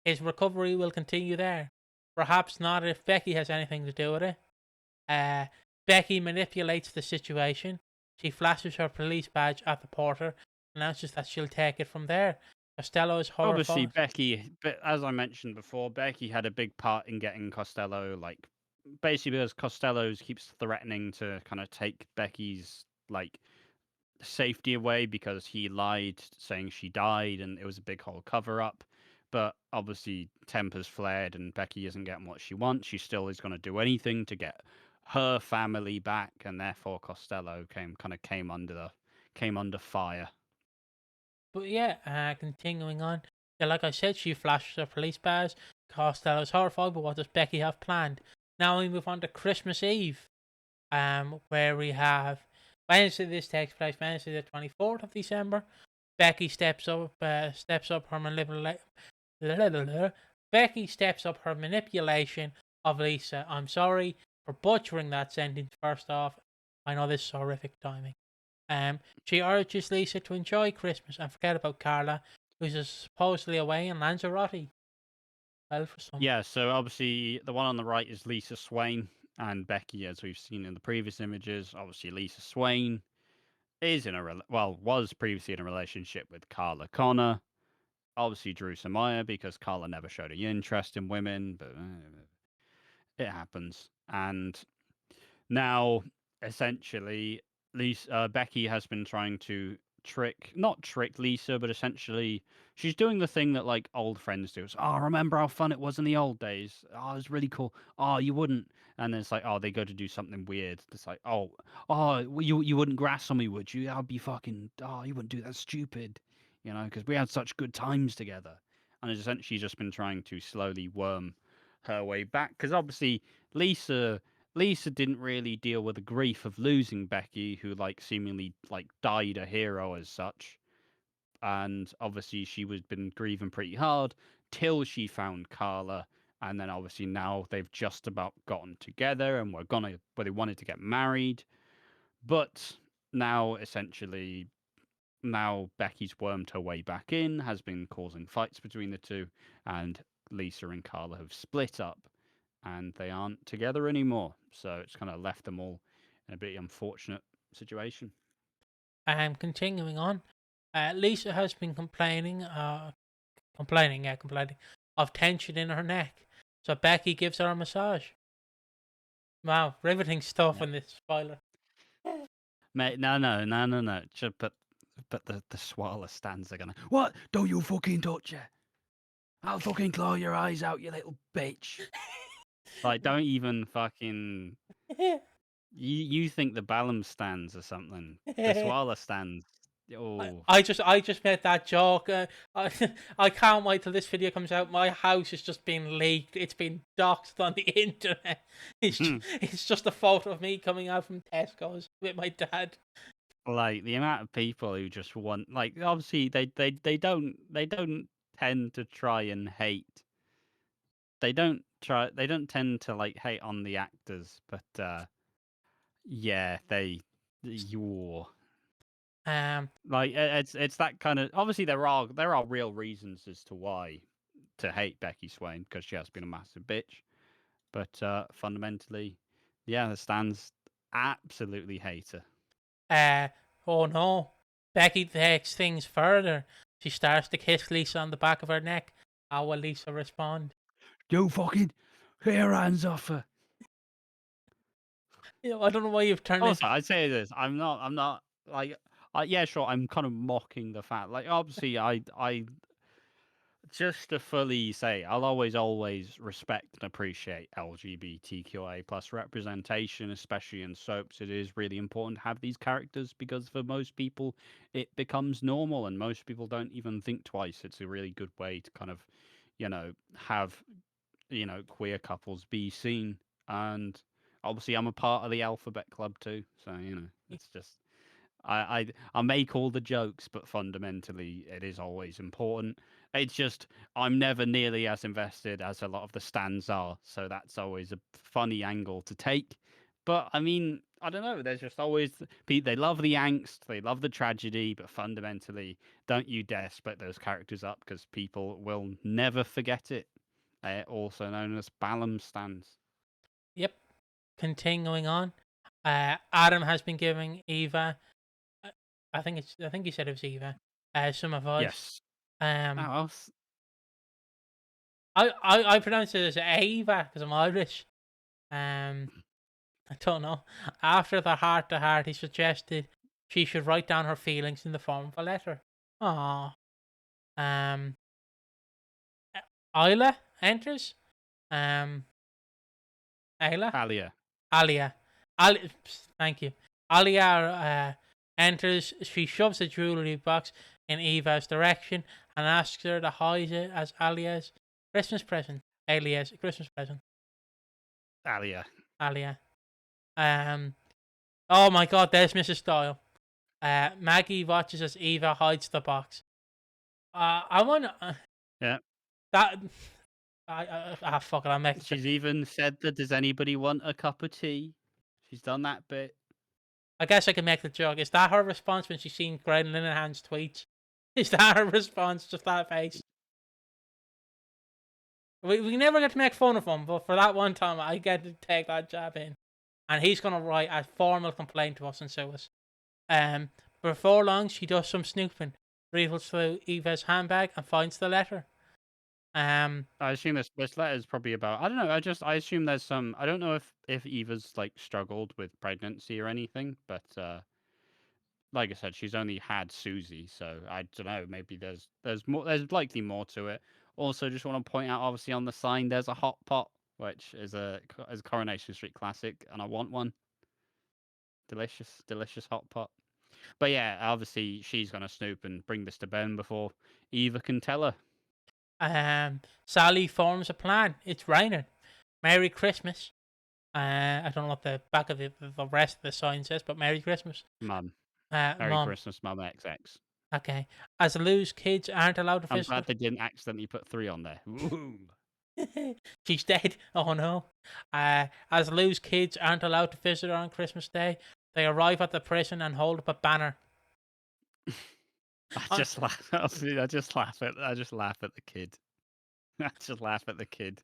His recovery will continue there. Perhaps not if Becky has anything to do with it. Becky manipulates the situation She flashes her police badge at the porter, announces that she'll take it from there. Costello is Obviously, horrified. Becky, but as I mentioned before, Becky had a big part in getting Costello, like, basically because Costello keeps threatening to kind of take Becky's, like, safety away because he lied saying she died and it was a big whole cover up. But obviously, tempers flared and Becky isn't getting what she wants. She still is going to do anything to get her family back, and therefore Costello came under fire. But yeah, continuing on. Yeah, like I said, she flashes her police badge. Costello's horrified, but what does Becky have planned? Now we move on to Christmas Eve, where we have Wednesday. This takes place Wednesday, the 24th of December. Becky steps up her Becky steps up her manipulation of Lisa. I'm sorry for butchering that sentence. First off, I know this is horrific timing. She urges Lisa to enjoy Christmas and forget about Carla, who's supposedly away in Lanzarote. Well, for some. Yeah, so obviously the one on the right is Lisa Swain, and Becky, as we've seen in the previous images. Obviously, Lisa Swain is was previously in a relationship with Carla Connor. Obviously, Drew Samaya, because Carla never showed any interest in women, but it happens. And now, essentially, Becky has been trying to not trick Lisa, but essentially, she's doing the thing that like old friends do. It's, oh, remember how fun it was in the old days? Oh, it was really cool. Oh, you wouldn't. And then it's like, oh, they go to do something weird. It's like, oh, you wouldn't grass on me, would you? That'd be fucking. Oh, you wouldn't do that. Stupid. Because we had such good times together. And it's essentially just been trying to slowly worm her way back. Because obviously, Lisa didn't really deal with the grief of losing Becky, who like seemingly like died a hero as such. And obviously she was been grieving pretty hard till she found Carla. And then obviously now they've just about gotten together and they wanted to get married. But now essentially now Becky's wormed her way back in, has been causing fights between the two, and Lisa and Carla have split up and they aren't together anymore. So it's kind of left them all in a bit unfortunate situation. Continuing on. Lisa has been complaining of tension in her neck. So Becky gives her a massage. Wow, riveting stuff Yeah. in this spoiler. Mate, no. But the Swala stands are gonna. What? Don't you fucking touch her! I'll fucking claw your eyes out, you little bitch! Like, don't even fucking. You think the Balam stands or something? The Swala stands. Oh, I just made that joke. I, I can't wait till this video comes out. My house has just been leaked. It's been doxed on the internet. It's just a photo of me coming out from Tesco's with my dad. like the amount of people who just want, like, obviously they don't tend to try and hate. They don't tend to like hate on the actors, but yeah, you Um, like it's that kind of, obviously there are real reasons as to why to hate Becky Swain, because she has been a massive bitch, but fundamentally, yeah, the stands absolutely hate her. uh, oh no. Becky takes things further. She starts to kiss Lisa on the back of her neck. How will Lisa respond? You fucking get your hands off her. I don't know why you've turned this. Also, I'd say this. I'm not like. Yeah, sure. I'm kind of mocking the fact. Like, obviously, I just to fully say, I'll always respect and appreciate LGBTQIA plus representation, especially in soaps. It is really important to have these characters because for most people, it becomes normal, and most people don't even think twice. It's a really good way to kind of, have queer couples be seen. And obviously, I'm a part of the Alphabet Club too, so it's just I make all the jokes, but fundamentally, it is always important. It's just I'm never nearly as invested as a lot of the stands are, so that's always a funny angle to take. But I mean, I don't know. There's just always they love the angst, they love the tragedy, but fundamentally, don't you dare split those characters up because people will never forget it. Also known as Balam stands. Yep. Continuing on. Adam has been giving Eva, I think he said it was Eva, some advice. Yes. Um, Oh, I pronounce it as Ava because I'm Irish. I don't know. After the heart to heart, he suggested she should write down her feelings in the form of a letter. Aww. Um, Isla enters. Um, Ayla? Alia. Alia. Ali, thank you. Alia enters. She shoves a jewelry box in Eva's direction and asks her to hide it as Alia's Christmas present. Alia's Christmas present. Alia. Alia. Um. Oh my God! There's Mrs. Style. Maggie watches as Eva hides the box. I want Yeah. that. Fuck it. I'll make it. She's even said that, does anybody want a cup of tea? She's done that bit. I guess I can make the joke. Is that her response when she's seen Graham Linehan's tweets? Is that her response? Just that face. We never get to make fun of him, but for that one time, I get to take that jab in, and he's gonna write a formal complaint to us and sue us. Before long, she does some snooping, rifles through Eva's handbag, and finds the letter. I assume this letter is probably about. I don't know. I assume there's some. I don't know if Eva's like struggled with pregnancy or anything, but like I said, she's only had Susie, so I don't know. Maybe there's more. There's likely more to it. Also, just want to point out, obviously on the sign, there's a hot pot, which is a Coronation Street classic, and I want one. Delicious hot pot. But yeah, obviously she's gonna snoop and bring this to Ben before Eva can tell her. Sally forms a plan. It's raining. Merry Christmas. I don't know what the back of the rest of the sign says, but Merry Christmas. Mum. Merry Merry Christmas, Mum XX. Okay. As Lou's kids aren't allowed to I'm visit. glad they didn't accidentally put 3 on there. Ooh. She's dead. Oh no. As Lou's kids aren't allowed to visit her on Christmas Day, they arrive at the prison and hold up a banner. I just laugh. I just laugh at the kid. I just laugh at the kid.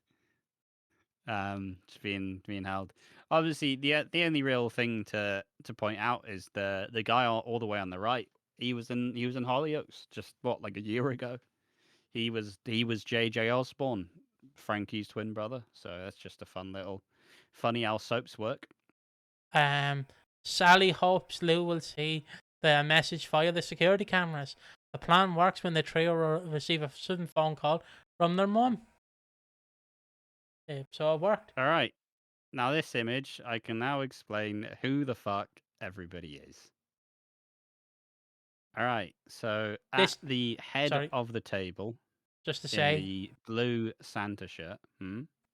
Just being held. Obviously, the only real thing to point out is the guy all the way on the right. He was in Hollyoaks just like a year ago. He was JJ Osborne, Frankie's twin brother. So that's just a funny how soaps work. Sally hopes Lou will see the message via the security cameras. The plan works when the trio receive a sudden phone call from their mum. So it worked. All right. Now this image, I can now explain who the fuck everybody is. All right. So at the head of the table, just to say, the blue Santa shirt.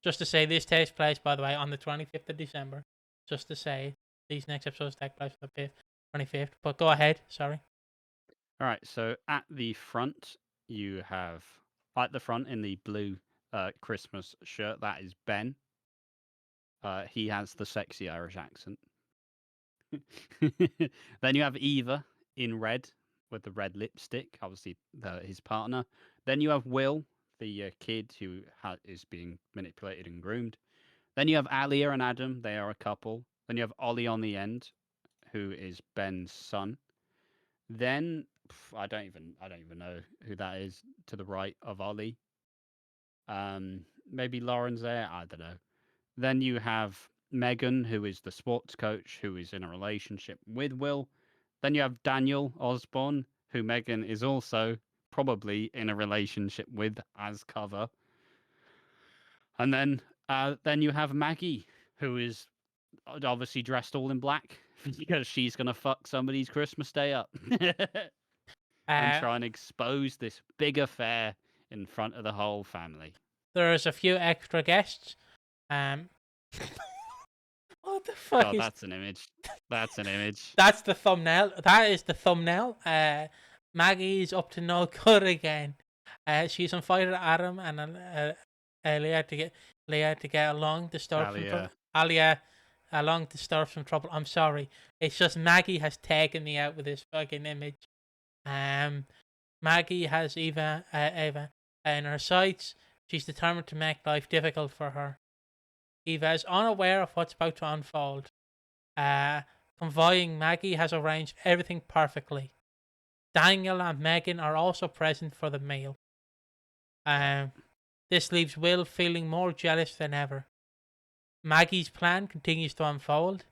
Just to say, this takes place, by the way, on the 25th of December. Just to say, these next episodes take place on the 25th. But go ahead. Sorry. All right. So at the front, you have at the front in the blue Christmas shirt. That is Ben. He has the sexy Irish accent. Then you have Eva in red with the red lipstick, obviously his partner. Then you have Will, the kid who is being manipulated and groomed. Then you have Alia and Adam, they are a couple. Then you have Ollie on the end, who is Ben's son. Then I don't even know who that is to the right of Ollie. Maybe Lauren's there, I don't know. Then you have Megan, who is the sports coach, who is in a relationship with Will. Then you have Daniel Osborne, who Megan is also probably in a relationship with as cover. And then you have Maggie, who is obviously dressed all in black because she's going to fuck somebody's Christmas day up and try and expose this big affair in front of the whole family. There's a few extra guests. What the fuck is... That's an image. That's an image. That's the thumbnail. That is the thumbnail. Maggie's up to no good again. She's on fire at Adam and Leah to get along to start from Alia along to start some trouble. I'm sorry. It's just Maggie has taken me out with this fucking image. Maggie has Eva in her sights. She's determined to make life difficult for her. Eva is unaware of what's about to unfold. Convoying Maggie has arranged everything perfectly. Daniel and Megan are also present for the meal. This leaves Will feeling more jealous than ever. Maggie's plan continues to unfold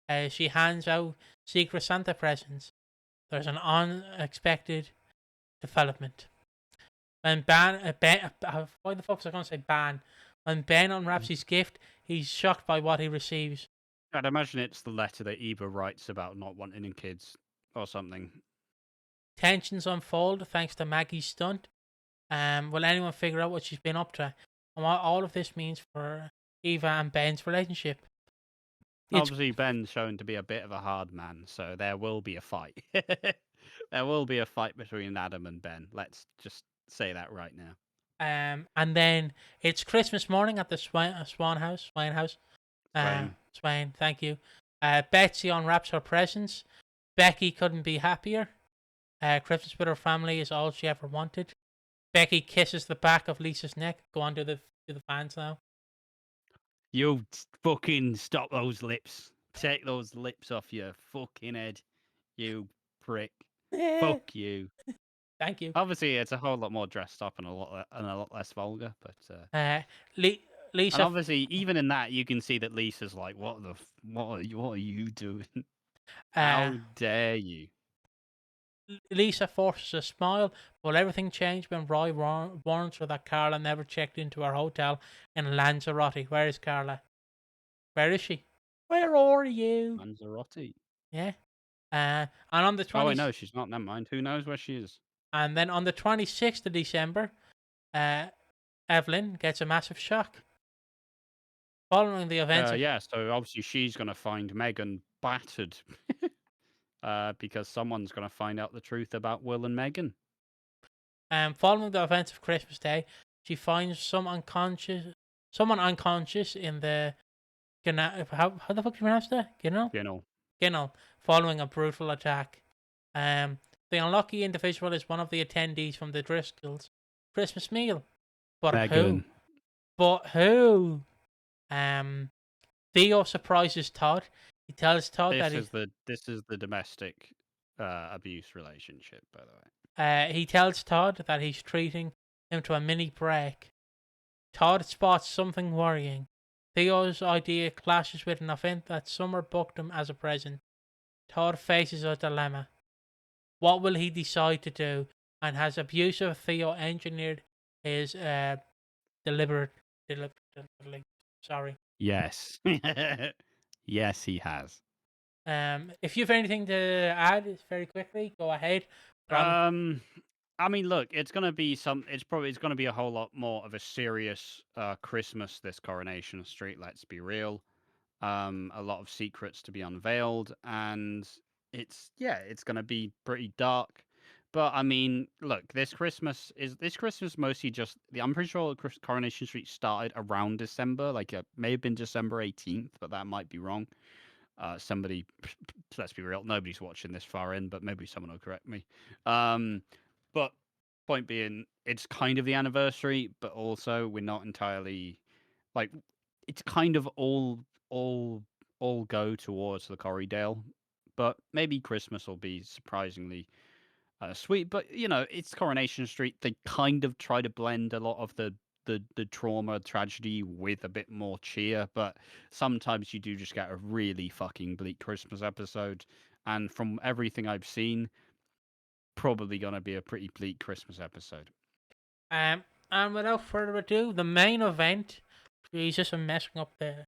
as she hands out Secret Santa presents. There's an unexpected development. When why the fuck was I going to say Ban? When Ben unwraps his gift, he's shocked by what he receives. I'd imagine it's the letter that Eva writes about not wanting kids or something. Tensions unfold thanks to Maggie's stunt. Will anyone figure out what she's been up to and what all of this means for Eva and Ben's relationship? Obviously, Ben's shown to be a bit of a hard man, so there will be a fight. There will be a fight between Adam and Ben. Let's just say that right now. And then it's Christmas morning at the Swain House. Swain, thank you. Betsy unwraps her presents. Becky couldn't be happier. Christmas with her family is all she ever wanted. Becky kisses the back of Lisa's neck. Go on to the fans now. You fucking stop those lips. Take those lips off your fucking head, you prick. Fuck you. Thank you. Obviously, it's a whole lot more dressed up and a lot less vulgar, but Lisa. And obviously, even in that, you can see that Lisa's like, "What are you doing? How dare you?" Lisa forces a smile, but everything changed when Roy warns her that Carla never checked into her hotel in Lanzarote. Where is Carla? Where is she? Where are you? Lanzarote. Yeah. And on the 20th. Oh, I know she's not. Never mind. Who knows where she is? And then on the 26th of December, Evelyn gets a massive shock. Following the events. Yeah, so obviously she's going to find Megan battered because someone's going to find out the truth about Will and Megan. Following the events of Christmas Day, she finds someone unconscious in the how the fuck do you pronounce that? Ginnell, following a brutal attack. The unlucky individual is one of the attendees from the Driscolls' Christmas meal. But Megan. who? But who? Theo surprises Todd. He tells Todd this is the domestic abuse relationship, by the way. He tells Todd that he's treating him to a mini break. Todd spots something worrying. Theo's idea clashes with an event that Summer booked him as a present. Todd faces a dilemma. What will he decide to do? And has abusive Theo engineered his deliberate? Sorry. Yes. Yes, he has. If you have anything to add, very quickly, go ahead. I mean, look, it's gonna be it's gonna be a whole lot more of a serious Christmas this Coronation Street. Let's be real. A lot of secrets to be unveiled, and it's gonna be pretty dark. But I mean, look, this Christmas mostly just I'm pretty sure Coronation Street started around December, like it may have been December 18th, but that might be wrong. Somebody, let's be real, nobody's watching this far in, but maybe someone will correct me. But point being, it's kind of the anniversary, but also we're not entirely like it's kind of all go towards the Corriedale, but maybe Christmas will be surprisingly sweet. But you know, it's Coronation Street. They kind of try to blend a lot of the trauma tragedy with a bit more cheer, but sometimes you do just get a really fucking bleak Christmas episode. And from everything I've seen, probably gonna be a pretty bleak Christmas episode. And without further ado, the main event. Jesus, I'm messing up the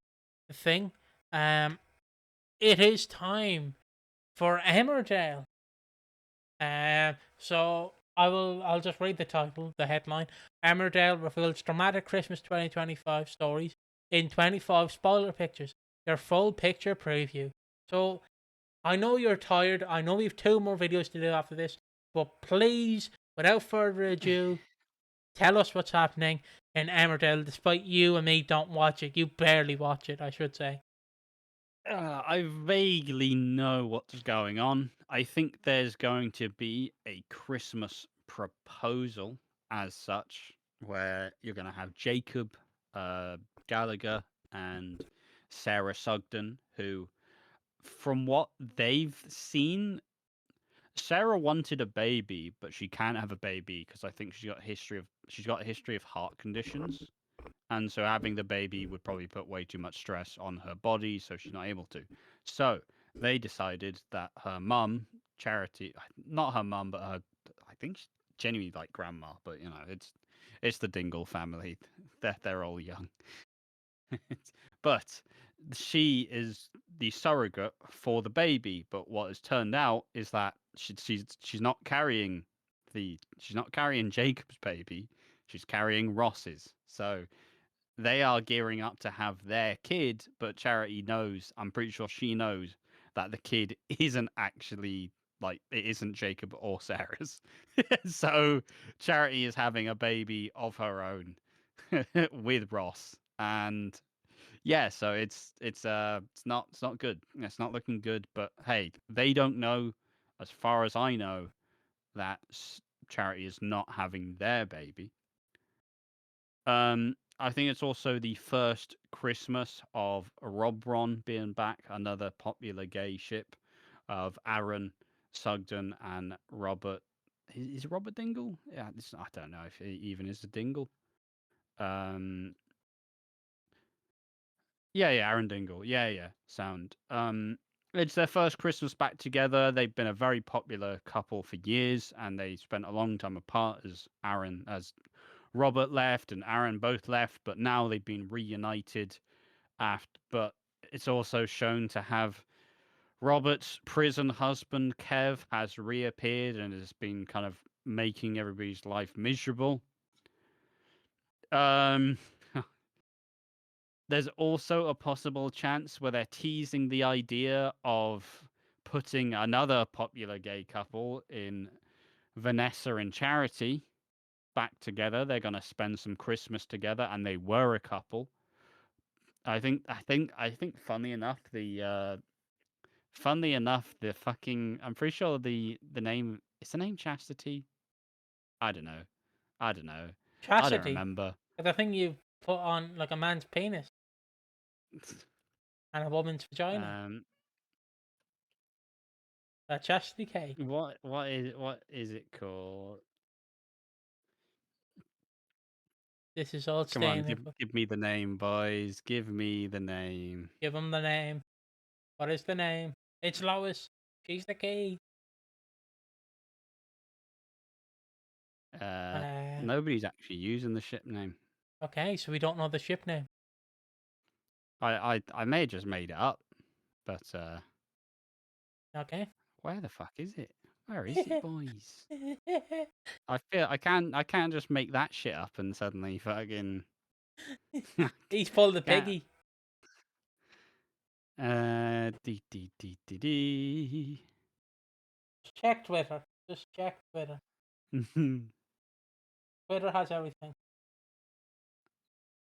thing. It is time for Emmerdale. So I'll just read the title, the headline. Emmerdale reveals dramatic Christmas 2025 stories in 25 spoiler pictures. Your full picture preview. So I know you're tired. I know we have 2 more videos to do after this, but please, without further ado, tell us what's happening in Emmerdale. Despite you and me don't watch it, you barely watch it, I should say. I vaguely know what's going on. I think there's going to be a Christmas proposal as such, where you're going to have Jacob Gallagher and Sarah Sugden, who from what they've seen, Sarah wanted a baby, but she can't have a baby because I think she's got a history of heart conditions, and so having the baby would probably put way too much stress on her body, so she's not able to. So they decided that her mum, Charity, not her mum, but her, I think she's genuinely like grandma, but it's the Dingle family. They're all young. But she is the surrogate for the baby. But what has turned out is that she's not carrying Jacob's baby. She's carrying Ross's. So they are gearing up to have their kid, but Charity knows. I'm pretty sure she knows that the kid isn't actually like it isn't Jacob or Sarah's. So Charity is having a baby of her own with Ross, and yeah, so it's not good. It's not looking good. But hey, they don't know, as far as I know, that Charity is not having their baby. I think it's also the first Christmas of Robron being back, another popular gay ship of Aaron Sugden and Robert. Is Robert Dingle? Yeah, I don't know if he even is a Dingle. Um, yeah, Aaron Dingle. Yeah, sound. It's their first Christmas back together. They've been a very popular couple for years, and they spent a long time apart as Robert left and Aaron both left, but now they've been reunited. But it's also shown to have Robert's prison husband Kev has reappeared and has been kind of making everybody's life miserable. Um, There's also a possible chance where they're teasing the idea of putting another popular gay couple in Vanessa and Charity back together. They're going to spend some Christmas together, and they were a couple. I think. Funnily enough, the fucking. I'm pretty sure the name is the name Chastity. I don't know. I don't know. I don't Chastity. remember. The thing you put on like a man's penis and a woman's vagina. um, A chastity cake. what is it called? This is all Come on, staying. give me the name, boys. Give me the name. Give him the name. What is the name? It's Lois. She's the key. Uh, Nobody's actually using the ship name. okay, so we don't know the ship name. I may have just made it up, but Okay. where the fuck is it? Where is it, boys? I feel I can't just make that shit up and suddenly fucking He's pulled the can't. Piggy. Dee. Just check Twitter. Just check Twitter. Twitter has everything.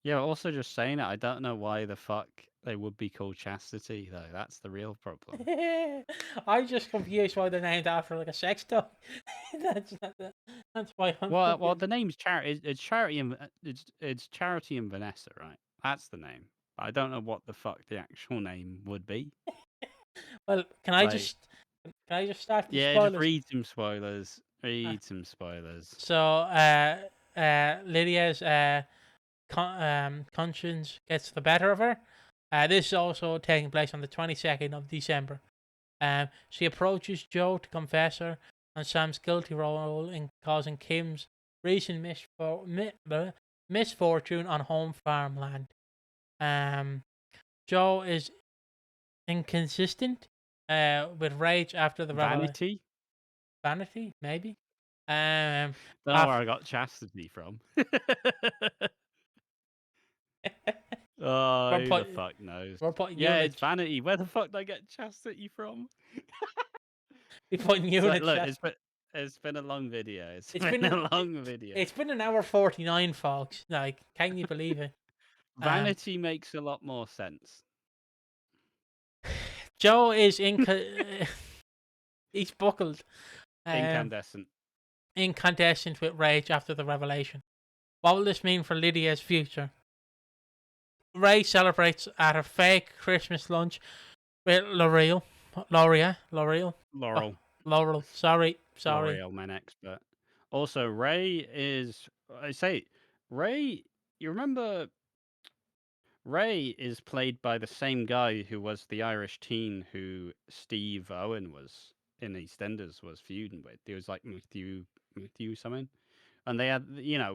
Yeah, also just saying it, I don't know why the fuck they would be called Chastity though. That's the real problem. I'm just confused why they're named after like a sex toy. That's why I'm Well, confused. the name's Charity. It's Charity and it's Charity and Vanessa, right? That's the name. I don't know what the fuck the actual name would be. Well, can I just start the Yeah, spoilers? just read some spoilers. Read some spoilers. So, Lydia's conscience gets the better of her. This is also taking place on the 22nd of December. She approaches Joe to confess her and Sam's guilty role in causing Kim's recent misfortune on home farmland. Joe is inconsistent with rage after the revelation. Vanity, maybe. Don't know where I got Chastity from. Oh, who the fuck knows? We're putting you Yeah, in it's Vanity. Where the fuck did I get Chastity from? we're putting you in Look, chest. it's been a long video. It's been a long video. It's been an hour 49, folks. Like, can you believe it? Vanity makes a lot more sense. Joe is he's buckled. Incandescent. Incandescent with rage after the revelation. What will this mean for Lydia's future? Ray celebrates at a fake Christmas lunch Wait, L'Oreal. L'Oreal. Oh, Laurel. Laurel. Sorry. L'Oreal men expert. Also, Ray is. I say, Ray. You remember Ray is played by the same guy who was the Irish teen who Steve Owen was in EastEnders was feuding with. He was like Matthew something. And they had,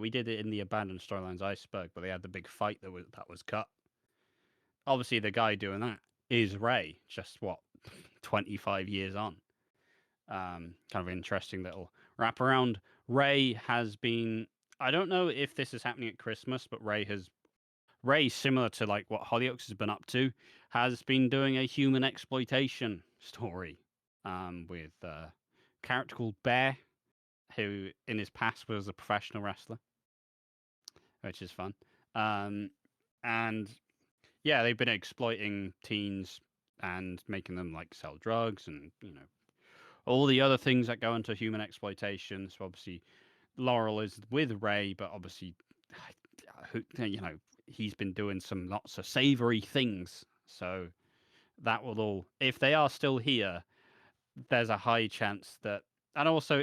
we did it in the abandoned storylines iceberg, but they had the big fight that was cut. Obviously, the guy doing that is Ray. Just what 25 years on. Kind of interesting little wraparound. Ray has been. I don't know if this is happening at Christmas, but Ray, similar to like what Hollyoaks has been up to, has been doing a human exploitation story with a character called Bear, who in his past was a professional wrestler, which is fun. And yeah, they've been exploiting teens and making them like sell drugs and all the other things that go into human exploitation. So obviously, Laurel is with Ray, but obviously, he's been doing some lots of savory things. So that will all, if they are still here, there's a high chance that, and also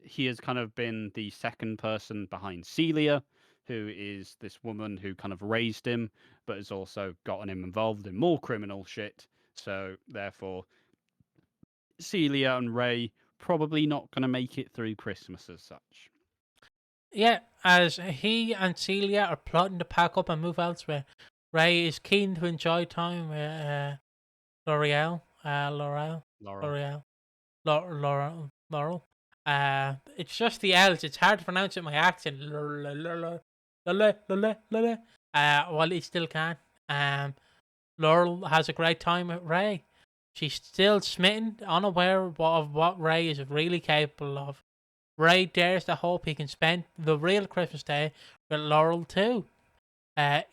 he has kind of been the second person behind Celia, who is this woman who kind of raised him, but has also gotten him involved in more criminal shit. So therefore, Celia and Ray probably not going to make it through Christmas as such. Yeah, as he and Celia are plotting to pack up and move elsewhere, Ray is keen to enjoy time with L'Oreal. L'Oreal. Laurel. L'Oreal. Laurel. It's just the L's. It's hard to pronounce it in my accent. While he still can. Laurel has a great time with Ray. She's still smitten, unaware of what Ray is really capable of. Ray dares to hope he can spend the real Christmas Day with Laurel too.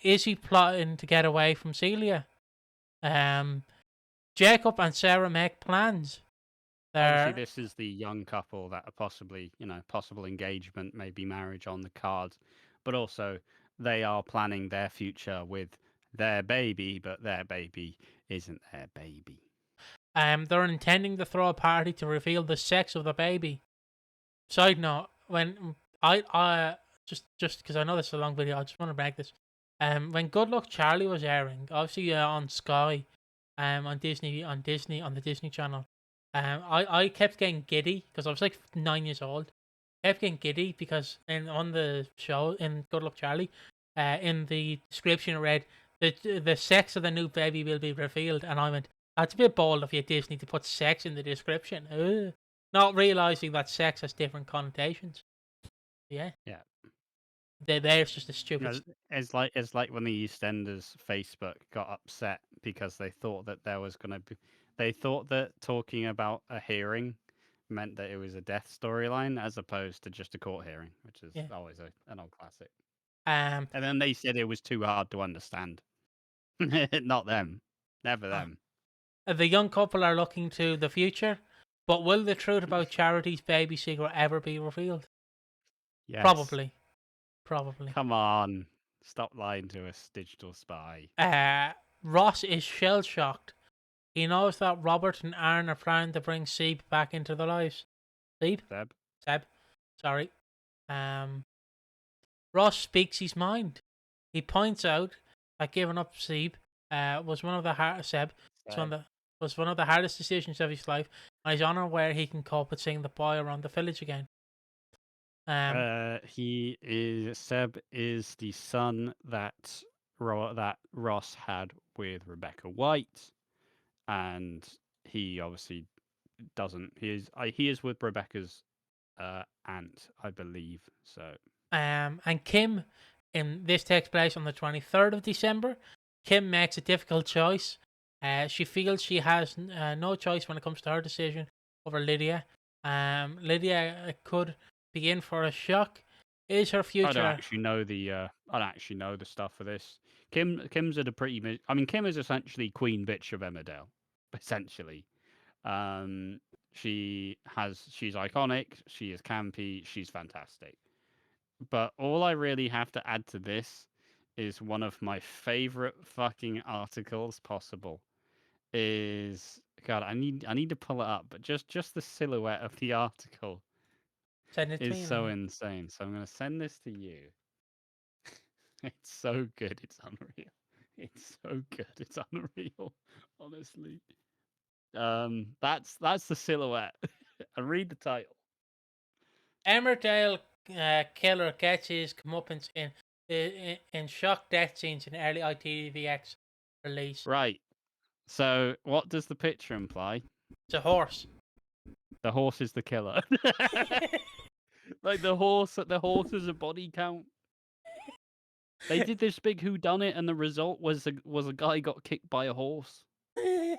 Is he plotting to get away from Celia? Jacob and Sarah make plans. Obviously, this is the young couple that are possibly, possible engagement, maybe marriage on the cards, but also they are planning their future with their baby, but their baby isn't their baby. They're intending to throw a party to reveal the sex of the baby. Side note: when I just because I know this is a long video, I just want to break this. When Good Luck Charlie was airing, obviously on Sky, on the Disney Channel, I kept getting giddy because I was like 9 years old. I kept getting giddy because on the show in Good Luck Charlie, in the description it read the sex of the new baby will be revealed, and I went, that's a bit bold of you, Disney, to put sex in the description. Ugh. Not realizing that sex has different connotations. Yeah. Yeah. There's just a stupid. It's like when the EastEnders Facebook got upset because they thought that there was going to be, they thought that talking about a hearing meant that it was a death storyline as opposed to just a court hearing, which is always an old classic. And then they said it was too hard to understand. Not them. Never them. The young couple are looking to the future, but will the truth about Charity's baby secret ever be revealed? Yes. Probably. Come on. Stop lying to us, digital spy. Ross is shell shocked. He knows that Robert and Aaron are planning to bring Seb back into their lives. Seb? Sorry. Ross speaks his mind. He points out that giving up Seb was one of the hardest decisions of his life, and he's unaware he can cope with seeing the boy around the village again. Seb is the son that Ross had with Rebecca White, and he obviously doesn't. He is with Rebecca's aunt, I believe. So. And Kim, this takes place on the 23rd of December. Kim makes a difficult choice. She feels she has no choice when it comes to her decision over Lydia. Lydia could be in for a shock. Is her future? I don't actually know the stuff for this. Kim's at a pretty. I mean, Kim is essentially Queen Bitch of Emmerdale, essentially. She's iconic. She is campy. She's fantastic. But all I really have to add to this is one of my favorite fucking articles possible. is God. I need to pull it up, but just the silhouette of the article Send it to is me. so insane. So I'm gonna send this to you. It's so good. It's unreal. It's so good. It's unreal. Honestly. That's the silhouette. And read the title. Emmerdale killer gets his comeuppance in shock death scenes in early ITVX release. Right. So what does the picture imply? It's a horse. The horse is the killer. Like the horse is a body count. They did this big whodunit, and the result was a guy got kicked by a horse. And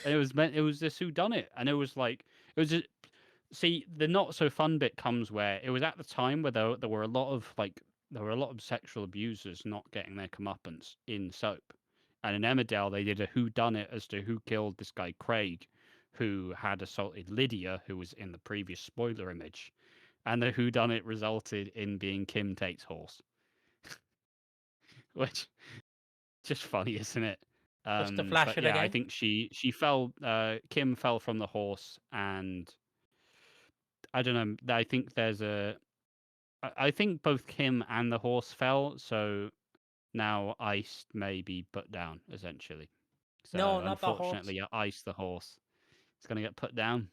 it was this whodunit, and it was like it was. See, the not so fun bit comes where it was at the time where there were a lot of sexual abusers not getting their comeuppance in soap, and in Emmerdale they did a whodunit as to who killed this guy Craig, who had assaulted Lydia, who was in the previous spoiler image, and the whodunit resulted in being Kim Tate's horse, which just funny, isn't it? Just to flash But it yeah, I again. think she fell. Kim fell from the horse, and I don't know. I think there's a. I think both Kim and the horse fell, so now Ice may be put down essentially. No, So not the horse. unfortunately, Ice the horse is going to get put down.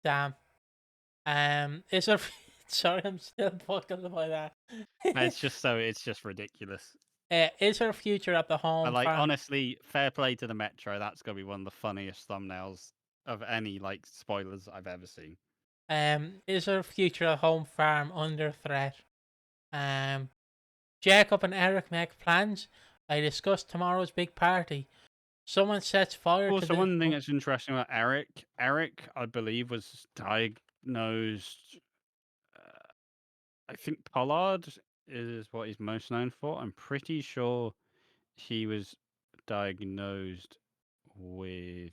Damn. Is there? Sorry, I'm still buckled by that. It's just ridiculous. Is her future at the But home like farm? honestly, fair play to the Metro. That's going to be one of the funniest thumbnails of any like spoilers I've ever seen. Is her future at home farm under threat? Um, Jacob and Eric make plans. I discuss tomorrow's big party. Someone sets fire to Also, the. one thing that's interesting about Eric, I believe, was diagnosed. I think Pollard is what he's most known for. I'm pretty sure he was diagnosed with.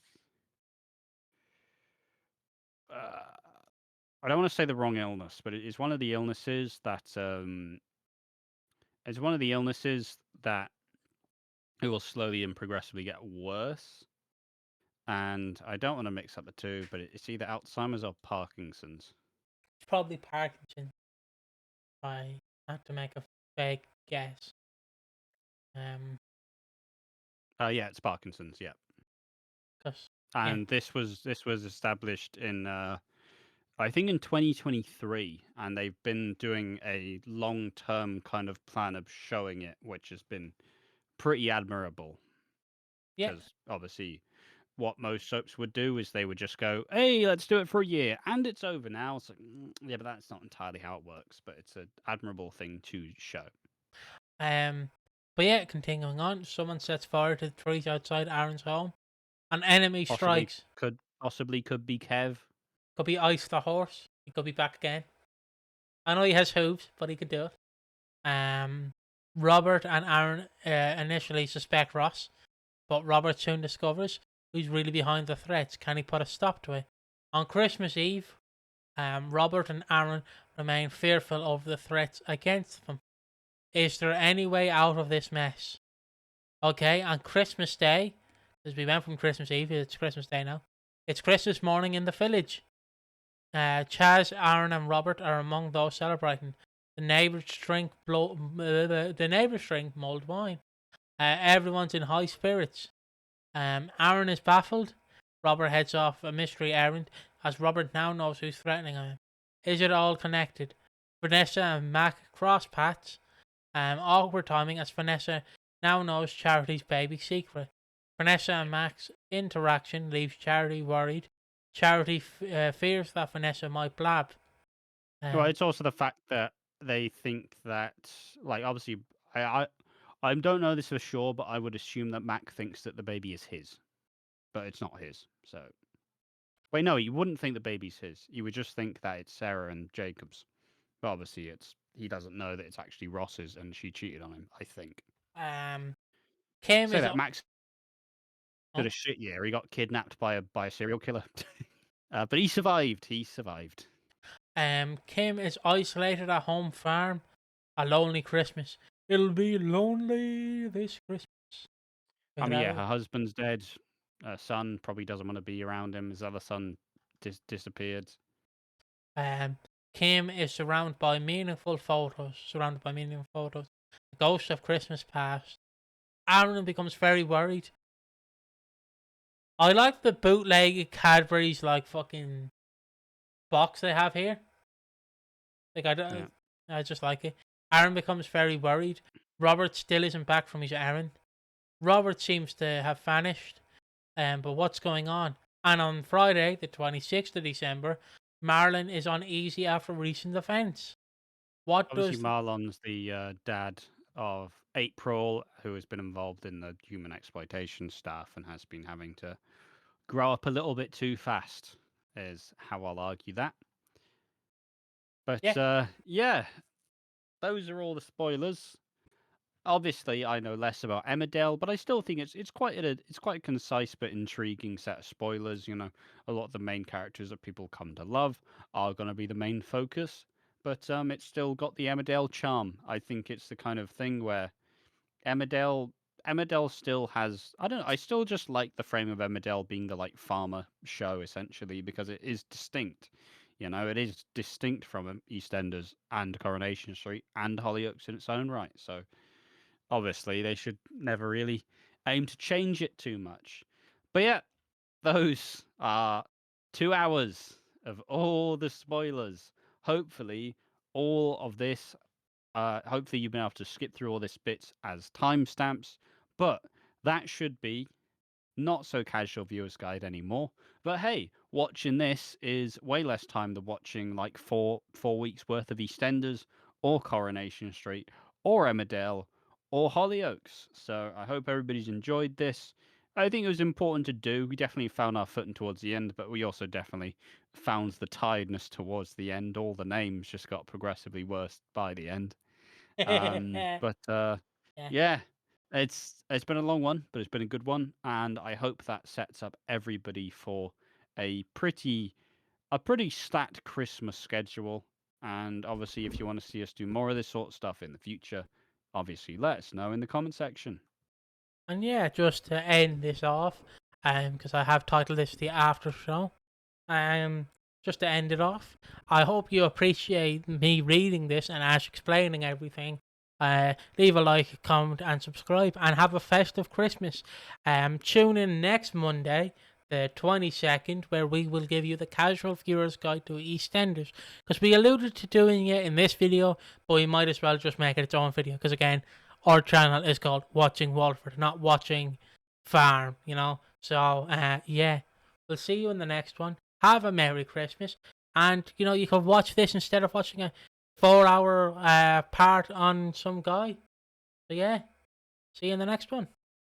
I don't want to say the wrong illness, but it is one of the illnesses that it's one of the illnesses that it will slowly and progressively get worse. And I don't want to mix up the two, but it's either Alzheimer's or Parkinson's. It's probably Parkinson. I have to make a fake guess. Yeah, it's Parkinson's. Yeah, Cause yeah, and this was established in I think in 2023, and they've been doing a long-term kind of plan of showing it, which has been pretty admirable. yeah. Because obviously, what most soaps would do is they would just go, "Hey, let's do it for a year, and it's over now." It's like, yeah, but that's not entirely how it works. But it's an admirable thing to show. But yeah, continuing on, someone sets fire to the trees outside Aaron's home. An enemy Possibly strikes. could be Kev. Could be Ice the horse. He could be back again. I know he has hooves, but he could do it. Robert and Aaron initially suspect Ross, but Robert soon discovers who's really behind the threats. Can he put a stop to it? On Christmas Eve, Robert and Aaron remain fearful of the threats against them. Is there any way out of this mess? Okay, on Christmas Day, as we went from Christmas Eve, it's Christmas Day now. It's Christmas morning in the village. Chaz, Aaron, and Robert are among those celebrating. The neighbours drink mulled wine. Everyone's in high spirits. Aaron is baffled. Robert heads off a mystery errand, as Robert now knows who's threatening him. Is it all connected? Vanessa and Mac cross paths. Awkward timing, as Vanessa now knows Charity's baby secret. Vanessa and Mac's interaction leaves Charity worried. Charity fears that Vanessa might blab. Well, it's also the fact that they think that, like, obviously, I don't know this for sure, but I would assume that Mac thinks that the baby is his, but it's not his. So, wait, no, he wouldn't think the baby's his. He would just think that it's Sarah and Jacob's. But obviously, he doesn't know that it's actually Ross's, and she cheated on him. I think. Kim Say is that Max did a shit year. He got kidnapped by a serial killer, but he survived. He survived. Kim is isolated at home farm. A lonely Christmas. It'll be lonely this Christmas. I mean, yeah, her husband's dead. son probably doesn't want to be around him. His other son disappeared. Kim is surrounded by meaningful photos. The ghost of Christmas past. Aaron becomes very worried. I like the bootleg Cadbury's like fucking box they have here. Like I just like it. Aaron becomes very worried. Robert still isn't back from his errand. Robert seems to have vanished. But what's going on? And on Friday, the 26th of December, Marlon is uneasy after recent events. Obviously, Marlon's the dad of April, who has been involved in the human exploitation stuff and has been having to grow up a little bit too fast, is how I'll argue that. But yeah, those are all the spoilers. Obviously, I know less about Emmerdale, but I still think it's quite a concise but intriguing set of spoilers. You know, a lot of the main characters that people come to love are going to be the main focus, but it's still got the Emmerdale charm. I think it's the kind of thing where Emmerdale still has, I don't know, I still just like the frame of Emmerdale being the like farmer show essentially because it is distinct. You know, it is distinct from EastEnders and Coronation Street and Hollyoaks in its own right. So obviously they should never really aim to change it too much. But yeah, those are 2 hours of all the spoilers. Hopefully, all of this. Hopefully, you've been able to skip through all this bits as timestamps. But that should be not so casual viewer's guide anymore. But hey, watching this is way less time than watching like four weeks worth of EastEnders or Coronation Street or Emmerdale or Hollyoaks. So I hope everybody's enjoyed this. I think it was important to do. We definitely found our footing towards the end, but we also definitely found the tiredness towards the end. All the names just got progressively worse by the end. But Yeah. yeah, it's been a long one, but it's been a good one, and I hope that sets up everybody for a pretty stacked Christmas schedule. And obviously, if you want to see us do more of this sort of stuff in the future, obviously let us know in the comment section. And yeah, just to end this off, because I have titled this the Aftershow. Just to end it off, I hope you appreciate me reading this and Ash explaining everything. Leave a like, comment, and subscribe, and have a festive Christmas. Tune in next Monday, the 22nd, where we will give you the casual viewer's guide to EastEnders. Because we alluded to doing it in this video, but we might as well just make it its own video. Because again, our channel is called Watching Walford, not Watching Farm, you know. So, yeah, we'll see you in the next one. Have a Merry Christmas. And, you know, you can watch this instead of watching a 4-hour part on some guy. So, yeah, see you in the next one.